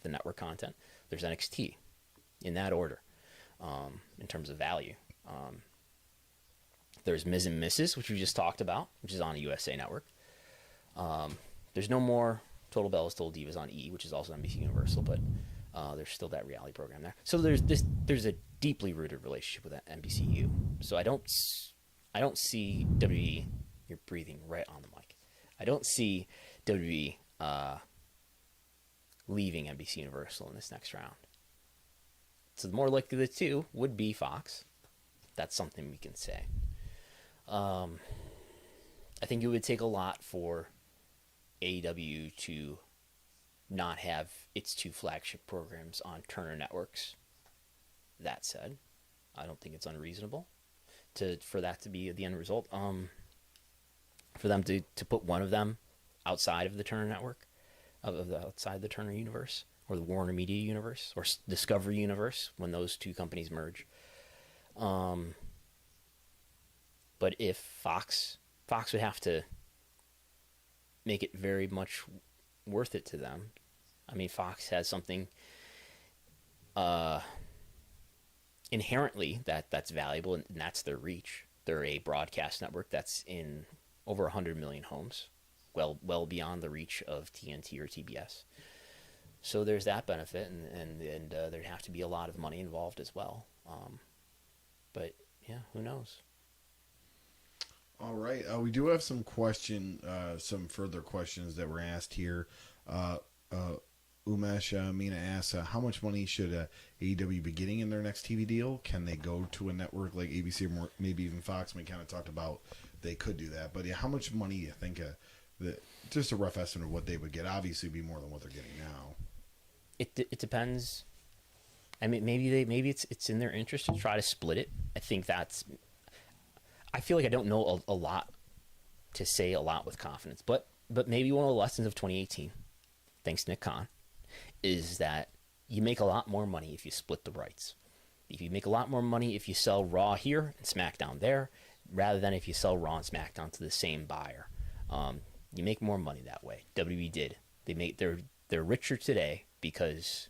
the network content, there's NXT, in that order, in terms of value. There's Ms. and Mrs., which we just talked about, which is on a USA Network. There's no more Total Bellas Total Divas on E, which is also NBC Universal, but there's still that reality program there. So there's a deeply rooted relationship with NBCU. So I don't see WWE. You're breathing right on the mic. I don't see WWE leaving NBC Universal in this next round. So the more likely of the two would be Fox. That's something we can say. I think it would take a lot for AEW to not have its two flagship programs on Turner Networks. That said, I don't think it's unreasonable for that to be the end result. For them to put one of them outside of the Turner Network, outside the Turner universe, or the Warner Media universe, or Discovery universe, when those two companies merge. But if Fox would have to make it very much worth it to them. I mean, Fox has something inherently that's valuable, and that's their reach. They're a broadcast network that's in over 100 million homes, well beyond the reach of TNT or TBS. So there's that benefit, and there'd have to be a lot of money involved as well. But yeah, who knows? All right, we do have some further questions that were asked here. Umesh Mina asks, how much money should AEW be getting in their next TV deal? Can they go to a network like ABC or maybe even Fox? We kind of talked about they could do that, but yeah, how much money do you think? Just a rough estimate of what they would get. Obviously, be more than what they're getting now. It depends. I mean, maybe it's in their interest to try to split it. I feel like I don't know a lot to say a lot with confidence, but maybe one of the lessons of 2018, thanks to Nick Khan, is that you make a lot more money if you split the rights. If you make a lot more money if you sell Raw here and SmackDown there, rather than if you sell Raw and SmackDown to the same buyer. You make more money that way. WWE did. They're richer today because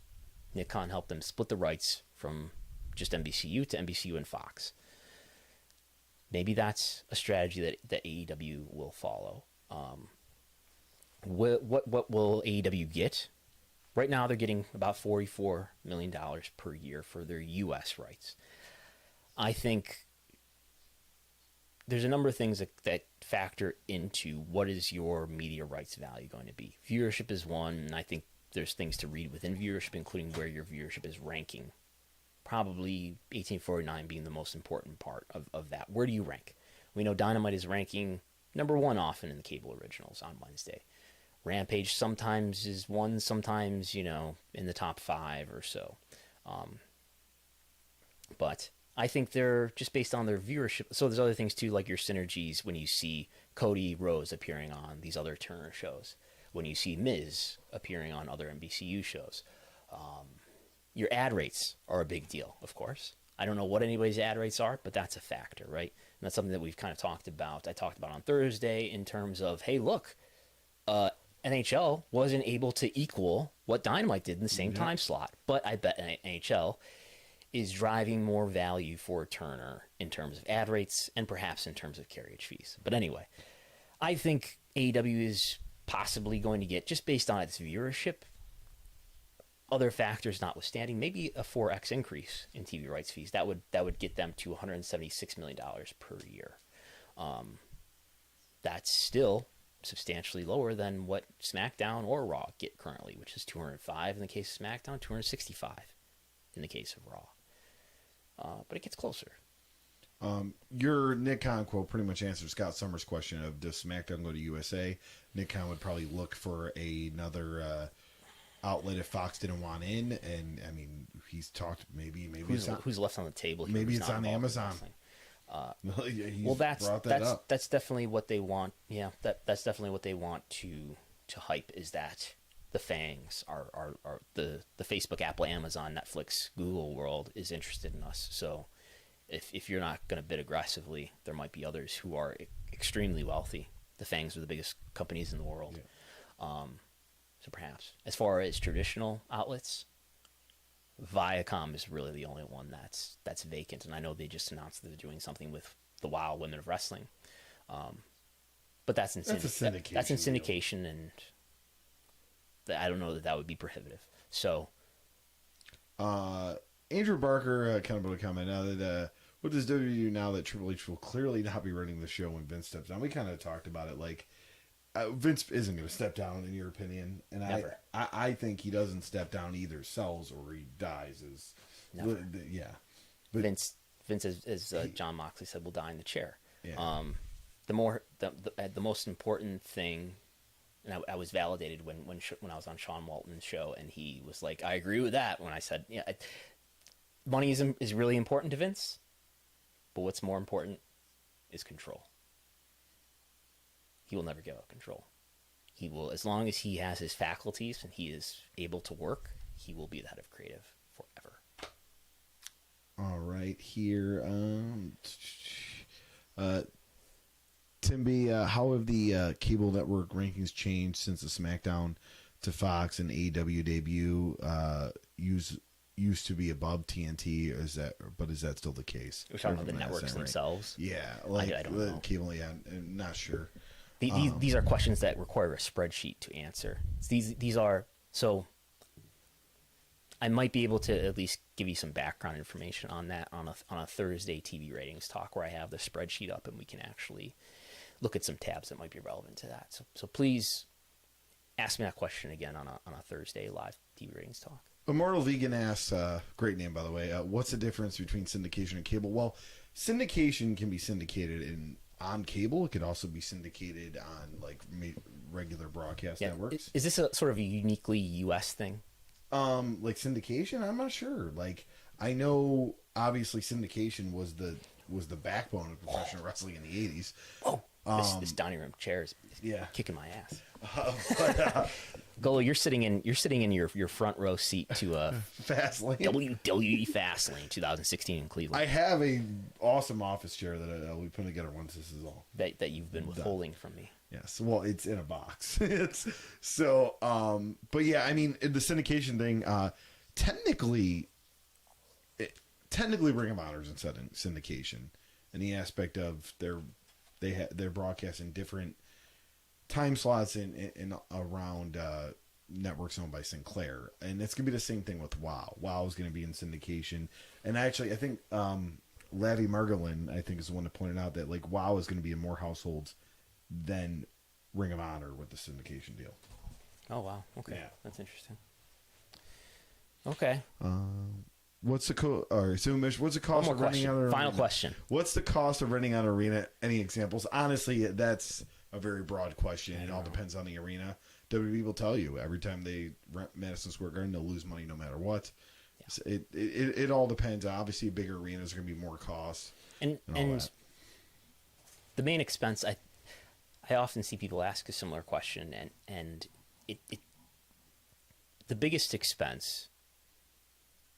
Nick Khan helped them split the rights from just NBCU to NBCU and Fox. Maybe that's a strategy that AEW will follow. What will AEW get? Right now, they're getting about $44 million per year for their U.S. rights. I think there's a number of things that factor into what is your media rights value going to be. Viewership is one, and I think there's things to read within viewership, including where your viewership is ranking. Probably 1849 being the most important part of that. Where do you rank? We know Dynamite is ranking number one often in the cable originals on Wednesday. Rampage sometimes is one, sometimes, in the top 5 or so. But I think they're just based on their viewership. So there's other things too, like your synergies when you see Cody Rhodes appearing on these other Turner shows, when you see Miz appearing on other NBCU shows. Your ad rates are a big deal, of course. I don't know what anybody's ad rates are, but that's a factor, right? And that's something that we've kind of talked about. I talked about on Thursday in terms of, hey, look, NHL wasn't able to equal what Dynamite did in the same time slot. But I bet NHL is driving more value for Turner in terms of ad rates and perhaps in terms of carriage fees. But anyway, I think AEW is possibly going to get, just based on its viewership, other factors notwithstanding, maybe a 4x increase in TV rights fees. That would get them to $176 million per year. That's still substantially lower than what SmackDown or Raw get currently, which is $205 in the case of SmackDown, $265 in the case of Raw. But it gets closer. Your Nick Khan quote pretty much answered Scott Summers' question of does SmackDown go to USA? Nick Khan would probably look for another outlet if Fox didn't want in, and I mean he's talked maybe who's left on the table here, maybe it's on Amazon. Well, that's definitely what they want. Yeah, that's definitely what they want to hype, is that the fangs are the Facebook, Apple, Amazon, Netflix, Google world is interested in us. So if you're not going to bid aggressively, there might be others who are extremely wealthy. The fangs are the biggest companies in the world. Yeah. So perhaps as far as traditional outlets, Viacom is really the only one that's vacant, and I know they just announced that they're doing something with the WoW Women of Wrestling, but that's in syndication. That's in syndication, and I don't know that would be prohibitive. So, Andrew Barker kind of put a comment now that what does WWE do now that Triple H will clearly not be running the show when Vince steps down? We kind of talked about it, like Vince isn't going to step down, in your opinion, and I think he doesn't step down, either sells or he dies. Yeah, but Vince as John Moxley said, will die in the chair. Yeah. The most important thing, and I was validated when I was on Sean Waltman's show, and he was like, I agree with that, when I said, yeah, money is really important to Vince, but what's more important is control. He will never give up control. He will, as long as he has his faculties and he is able to work, he will be the head of creative forever. All right, here, Tim B, how have the cable network rankings changed since the SmackDown to Fox and AEW debut? Used to be above TNT, is that still the case? We're talking about the networks themselves. Right? Yeah, like I don't know. Cable. Yeah, I'm not sure. These are questions that require a spreadsheet to answer. These are, so I might be able to at least give you some background information on that on a Thursday TV ratings talk, where I have the spreadsheet up and we can actually look at some tabs that might be relevant to that. So please ask me that question again on a Thursday live TV ratings talk. Immortal Vegan asks, great name by the way, what's the difference between syndication and cable? Well, syndication can be syndicated on cable. It could also be syndicated on like regular broadcast networks. Is this a sort of a uniquely U.S. thing? Like syndication, I'm not sure. Like, I know obviously syndication was the backbone of professional wrestling in the 80s. Oh, this dining room chair is kicking my ass. Golo, you're sitting in your front row seat to Fastlane. WWE Fastlane 2016 in Cleveland. I have a awesome office chair that I'll be putting together once this is all that you've been withholding from me. Yes, well, it's in a box. It's so, but yeah, I mean, the syndication thing. Technically, Ring of Honor's in syndication, in the aspect of they're broadcasting different time slots in around networks owned by Sinclair, and it's gonna be the same thing with WoW. WoW is gonna be in syndication, and actually, I think Laddie Margolin, I think, is the one that pointed out that like WoW is gonna be in more households than Ring of Honor with the syndication deal. Oh wow! Okay, yeah. That's interesting. Okay. What's the what's the cost of renting out an arena? Final question. What's the cost of renting out an arena? Any examples? Honestly, that's a very broad question. It all depends on the arena. WWE will tell you every time they rent Madison Square Garden, they'll lose money no matter what. Yeah. So it all depends. Obviously, bigger arenas are going to be more costs. And the main expense, I often see people ask a similar question, and the biggest expense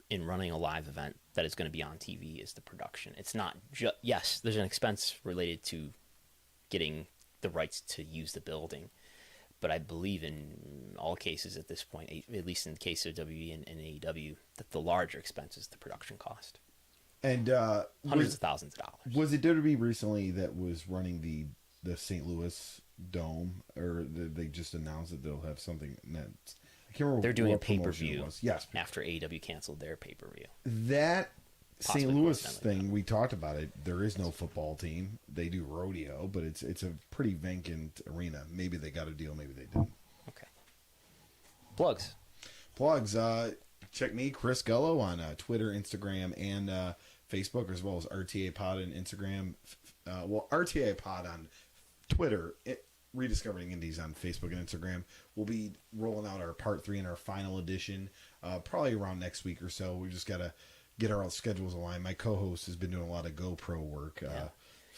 in running a live event that is going to be on TV is the production. It's not just, yes, there's an expense related to getting the rights to use the building, but I believe in all cases at this point, at least in the case of WWE and AEW, that the larger expense is the production cost. And hundreds of thousands of dollars. Was it WWE recently that was running the St. Louis Dome, or they just announced that they'll have something that's, I can't remember. They're doing a pay-per-view. Yes, after AEW canceled their pay-per-view. That St. Louis thing, we talked about it. There is no football team. They do rodeo, but it's a pretty vacant arena. Maybe they got a deal, maybe they didn't. Okay. Plugs. Check me, Chris Gullo, on Twitter, Instagram, and Facebook, as well as RTA Pod on Instagram. RTA Pod on Twitter. Rediscovering Indies on Facebook and Instagram. We'll be rolling out our part 3 and our final edition probably around next week or so. We just got to get our schedules aligned. My co-host has been doing a lot of GoPro work.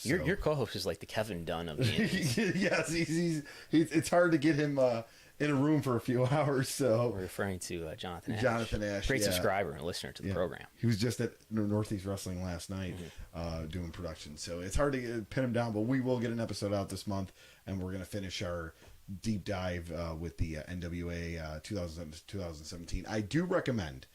Your co-host is like the Kevin Dunn of the Indies. Yes, it's hard to get him in a room for a few hours. So we're referring to Jonathan Ash. Jonathan Ash, great subscriber and listener to the program. He was just at Northeast Wrestling last night doing production. So it's hard to pin him down, but we will get an episode out this month, and we're going to finish our deep dive with the NWA 2017. I do recommend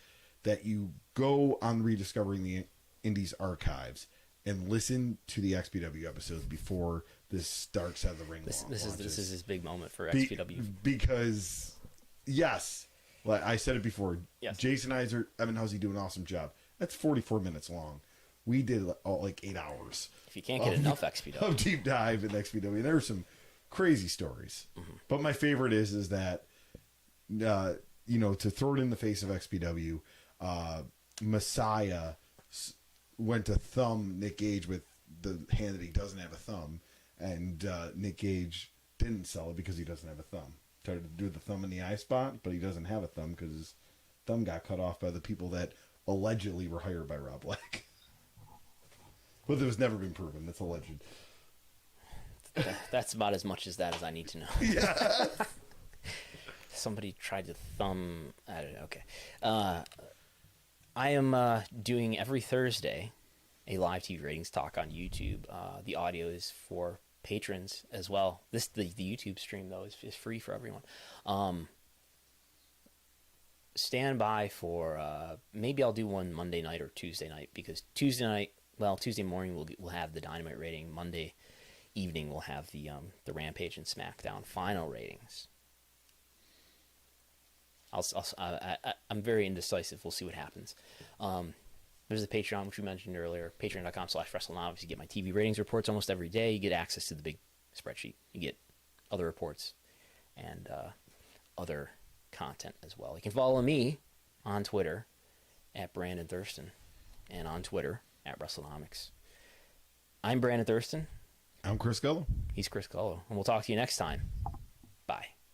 that you go on Rediscovering the Indies archives and listen to the XPW episodes before this Darkside of the Ring. This is his big moment for XPW. Because, yes, like I said it before, yes. Jason Iser, Evan Husey do an awesome job. That's 44 minutes long. We did like 8 hours. If you can't get enough XPW. Of deep dive in XPW. There are some crazy stories. Mm-hmm. But my favorite is that, to throw it in the face of XPW, Messiah went to thumb Nick Gage with the hand that he doesn't have a thumb, and Nick Gage didn't sell it because he doesn't have a thumb. Tried to do the thumb in the eye spot, but he doesn't have a thumb because his thumb got cut off by the people that allegedly were hired by Rob Black. But it was never been proven. That's alleged. That's about as much as I need to know. Yeah. Somebody tried to thumb. I don't know. Okay. I am doing every Thursday a live TV ratings talk on YouTube. The audio is for patrons as well. The YouTube stream though is free for everyone. Stand by for maybe I'll do one Monday night or Tuesday night, because Tuesday morning we'll have the Dynamite rating. Monday evening we'll have the Rampage and Smackdown final ratings. I'm very indecisive. We'll see what happens. There's the Patreon, which we mentioned earlier, patreon.com/Wrestlenomics. You get my TV ratings reports almost every day. You get access to the big spreadsheet. You get other reports and other content as well. You can follow me on Twitter at Brandon Thurston and on Twitter at Wrestlenomics. I'm Brandon Thurston. I'm Chris Gullo. He's Chris Gullo. And we'll talk to you next time